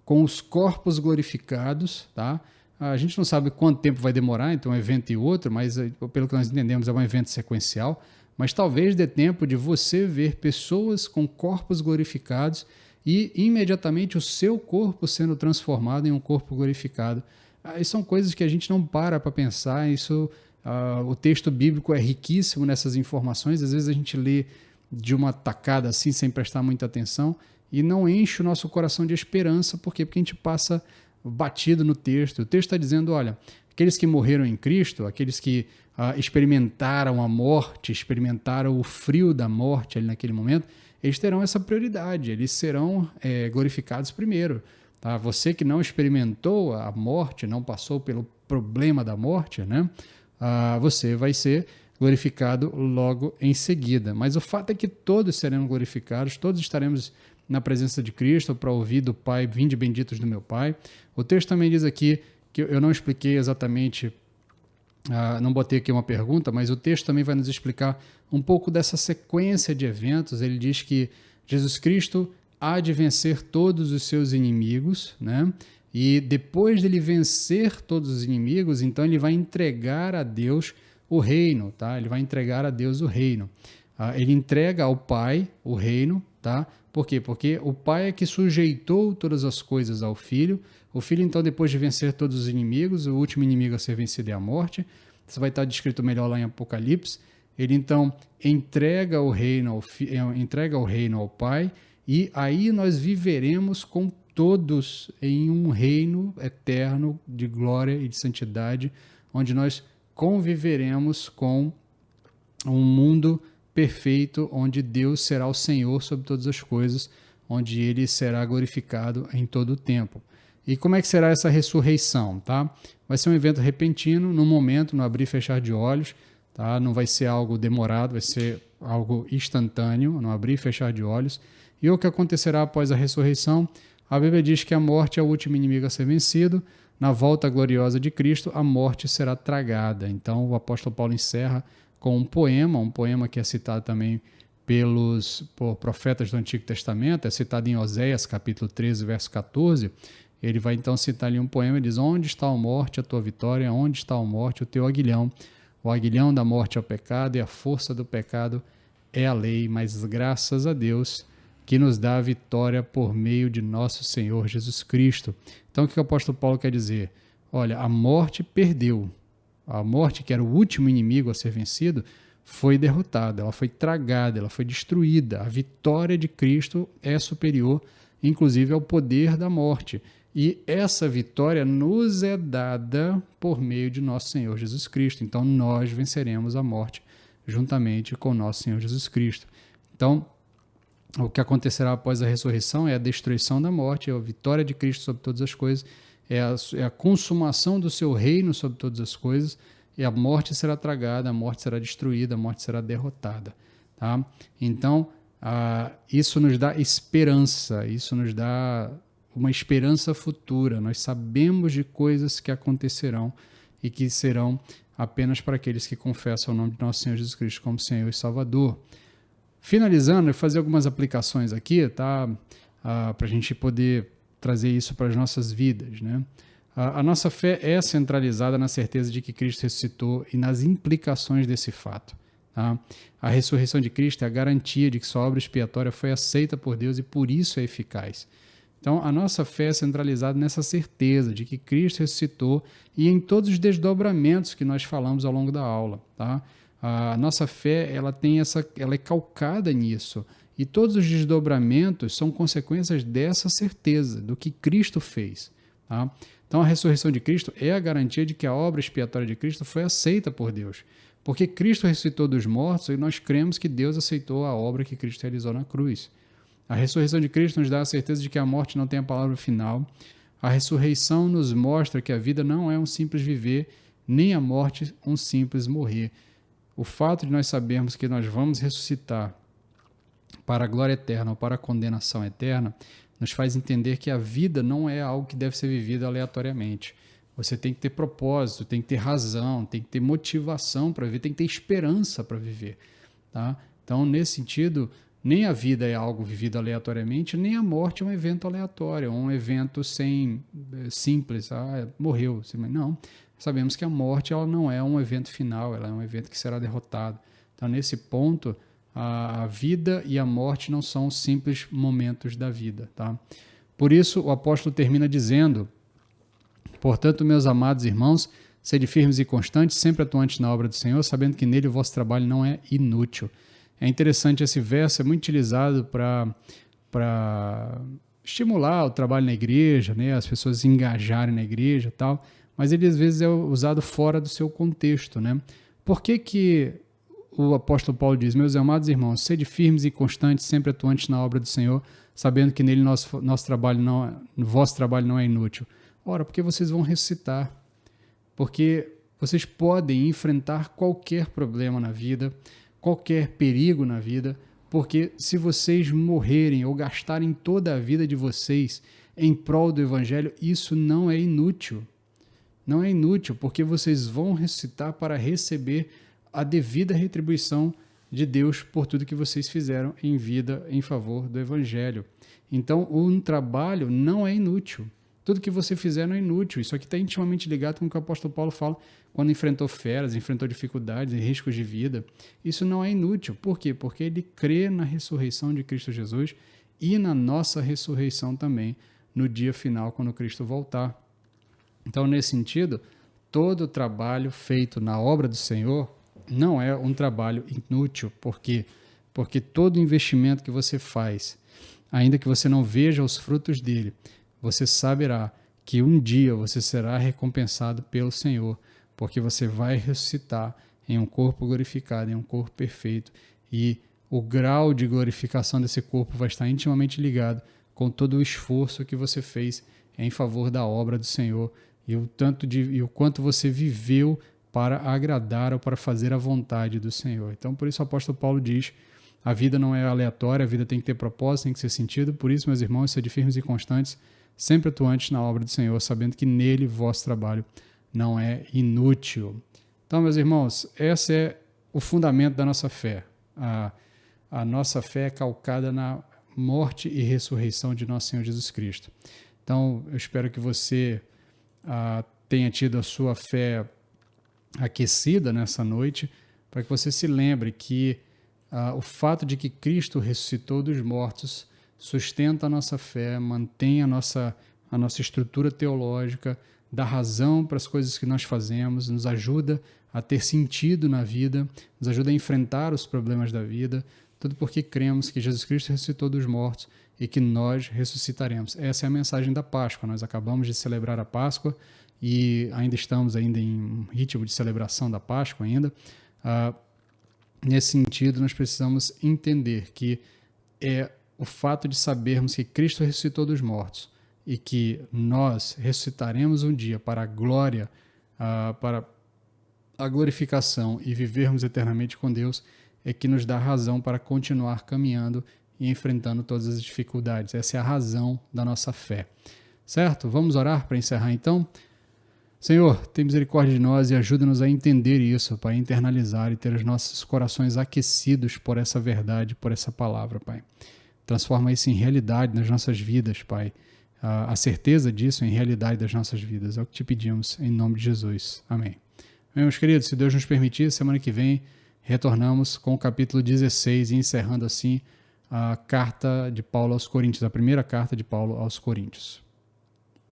com os corpos glorificados, tá? A gente não sabe quanto tempo vai demorar entre um evento e outro, mas pelo que nós entendemos é um evento sequencial, mas talvez dê tempo de você ver pessoas com corpos glorificados e imediatamente o seu corpo sendo transformado em um corpo glorificado. Isso são coisas que a gente não para pensar. O texto bíblico é riquíssimo nessas informações. Às vezes a gente lê de uma tacada assim, sem prestar muita atenção, e não enche o nosso coração de esperança. Por quê? Porque a gente passa batido no texto. O texto está dizendo, olha, aqueles que morreram em Cristo, aqueles que experimentaram a morte, experimentaram o frio da morte ali naquele momento, eles terão essa prioridade, eles serão glorificados primeiro. Tá? Você que não experimentou a morte, não passou pelo problema da morte, né? Você vai ser glorificado logo em seguida. Mas o fato é que todos seremos glorificados, todos estaremos na presença de Cristo para ouvir do Pai, vinde benditos do meu Pai. O texto também diz aqui, que eu não expliquei exatamente, não botei aqui uma pergunta, mas o texto também vai nos explicar um pouco dessa sequência de eventos. Ele diz que Jesus Cristo há de vencer todos os seus inimigos, né? E depois dele vencer todos os inimigos, então ele vai entregar a Deus o reino, tá? Ele vai entregar a Deus o reino. Ele entrega ao Pai o reino, tá? Por quê? Porque o Pai é que sujeitou todas as coisas ao Filho. O Filho, então, depois de vencer todos os inimigos, o último inimigo a ser vencido é a morte. Isso vai estar descrito melhor lá em Apocalipse. Ele, então, entrega o reino ao Pai, e aí nós viveremos com todos em um reino eterno de glória e de santidade, onde nós conviveremos com um mundo perfeito, onde Deus será o Senhor sobre todas as coisas, onde Ele será glorificado em todo o tempo. E como é que será essa ressurreição? Tá? Vai ser um evento repentino, no momento, no abrir e fechar de olhos, tá? Não vai ser algo demorado, vai ser algo instantâneo, no abrir e fechar de olhos. E o que acontecerá após a ressurreição? A Bíblia diz que a morte é o último inimigo a ser vencido. Na volta gloriosa de Cristo, a morte será tragada. Então, o apóstolo Paulo encerra com um poema que é citado também por profetas do Antigo Testamento, é citado em Oséias, capítulo 13, verso 14. ele vai então citar ali um poema e diz: onde está a morte, a tua vitória? Onde está a morte, o teu aguilhão? O aguilhão da morte é o pecado e a força do pecado é a lei, mas graças a Deus que nos dá a vitória por meio de nosso Senhor Jesus Cristo. Então o que o apóstolo Paulo quer dizer? Olha, a morte perdeu. A morte, que era o último inimigo a ser vencido, foi derrotada, ela foi tragada, ela foi destruída. A vitória de Cristo é superior, inclusive, ao poder da morte. E essa vitória nos é dada por meio de nosso Senhor Jesus Cristo. Então, nós venceremos a morte juntamente com nosso Senhor Jesus Cristo. Então, o que acontecerá após a ressurreição é a destruição da morte, é a vitória de Cristo sobre todas as coisas, é a consumação do seu reino sobre todas as coisas, e a morte será tragada, a morte será destruída, a morte será derrotada. Tá? Então, isso nos dá esperança, isso nos dá uma esperança futura. Nós sabemos de coisas que acontecerão e que serão apenas para aqueles que confessam o nome de nosso Senhor Jesus Cristo como Senhor e Salvador. Finalizando, eu vou fazer algumas aplicações aqui, tá? Para a gente poder trazer isso para as nossas vidas, né? A nossa fé é centralizada na certeza de que Cristo ressuscitou e nas implicações desse fato. Tá? A ressurreição de Cristo é a garantia de que sua obra expiatória foi aceita por Deus e por isso é eficaz. Então, a nossa fé é centralizada nessa certeza de que Cristo ressuscitou e em todos os desdobramentos que nós falamos ao longo da aula. Tá? A nossa fé ela é calcada nisso. E todos os desdobramentos são consequências dessa certeza, do que Cristo fez. Tá? Então, a ressurreição de Cristo é a garantia de que a obra expiatória de Cristo foi aceita por Deus. Porque Cristo ressuscitou dos mortos e nós cremos que Deus aceitou a obra que Cristo realizou na cruz. A ressurreição de Cristo nos dá a certeza de que a morte não tem a palavra final. A ressurreição nos mostra que a vida não é um simples viver, nem a morte um simples morrer. O fato de nós sabermos que nós vamos ressuscitar para a glória eterna ou para a condenação eterna, nos faz entender que a vida não é algo que deve ser vivido aleatoriamente. Você tem que ter propósito, tem que ter razão, tem que ter motivação para viver, tem que ter esperança para viver. Tá? Então, nesse sentido, nem a vida é algo vivido aleatoriamente, nem a morte é um evento aleatório, um evento simples, morreu. Não, sabemos que a morte ela não é um evento final, ela é um evento que será derrotado. Então, nesse ponto, a vida e a morte não são simples momentos da vida. Tá? Por isso, o apóstolo termina dizendo: portanto, meus amados irmãos, sede firmes e constantes, sempre atuantes na obra do Senhor, sabendo que nele o vosso trabalho não é inútil. É interessante, esse verso é muito utilizado para estimular o trabalho na igreja, né? As pessoas se engajarem na igreja e tal, mas ele às vezes é usado fora do seu contexto. Né? Por que o apóstolo Paulo diz: meus amados irmãos, sede firmes e constantes, sempre atuantes na obra do Senhor, sabendo que nele vosso trabalho não é inútil? Ora, porque vocês vão ressuscitar, porque vocês podem enfrentar qualquer problema na vida, qualquer perigo na vida, porque se vocês morrerem ou gastarem toda a vida de vocês em prol do Evangelho, isso não é inútil. Não é inútil, porque vocês vão ressuscitar para receber a devida retribuição de Deus por tudo que vocês fizeram em vida em favor do Evangelho. Então, um trabalho não é inútil. Tudo que você fizer não é inútil. Isso aqui está intimamente ligado com o que o apóstolo Paulo fala quando enfrentou feras, enfrentou dificuldades e riscos de vida. Isso não é inútil. Por quê? Porque ele crê na ressurreição de Cristo Jesus e na nossa ressurreição também no dia final, quando Cristo voltar. Então, nesse sentido, todo o trabalho feito na obra do Senhor não é um trabalho inútil. Por quê? Porque todo investimento que você faz, ainda que você não veja os frutos dele, você saberá que um dia você será recompensado pelo Senhor, porque você vai ressuscitar em um corpo glorificado, em um corpo perfeito, e o grau de glorificação desse corpo vai estar intimamente ligado com todo o esforço que você fez em favor da obra do Senhor e o quanto você viveu para agradar ou para fazer a vontade do Senhor. Então, por isso o apóstolo Paulo diz: a vida não é aleatória, a vida tem que ter propósito, tem que ser sentido. Por isso, meus irmãos, sede firmes e constantes, sempre atuantes na obra do Senhor, sabendo que nele vosso trabalho não é inútil. Então, meus irmãos, esse é o fundamento da nossa fé. A nossa fé é calcada na morte e ressurreição de nosso Senhor Jesus Cristo. Então, eu espero que você tenha tido a sua fé aquecida nessa noite, para que você se lembre que o fato de que Cristo ressuscitou dos mortos sustenta a nossa fé, mantém a nossa estrutura teológica, dá razão para as coisas que nós fazemos, nos ajuda a ter sentido na vida, nos ajuda a enfrentar os problemas da vida, tudo porque cremos que Jesus Cristo ressuscitou dos mortos e que nós ressuscitaremos. Essa é a mensagem da Páscoa. Nós acabamos de celebrar a Páscoa e ainda estamos em um ritmo de celebração da Páscoa ainda. Nesse sentido, nós precisamos entender que o fato de sabermos que Cristo ressuscitou dos mortos e que nós ressuscitaremos um dia para a glória, para a glorificação e vivermos eternamente com Deus, é que nos dá razão para continuar caminhando e enfrentando todas as dificuldades. Essa é a razão da nossa fé. Certo? Vamos orar para encerrar então? Senhor, tem misericórdia de nós e ajuda-nos a entender isso, Pai, internalizar e ter os nossos corações aquecidos por essa verdade, por essa palavra, Pai. Transforma isso em realidade nas nossas vidas, Pai. A certeza disso em realidade das nossas vidas. É o que te pedimos, em nome de Jesus. Amém. Bem, meus queridos, se Deus nos permitir, semana que vem retornamos com o capítulo 16 e encerrando assim a carta de Paulo aos Coríntios, a primeira carta de Paulo aos Coríntios.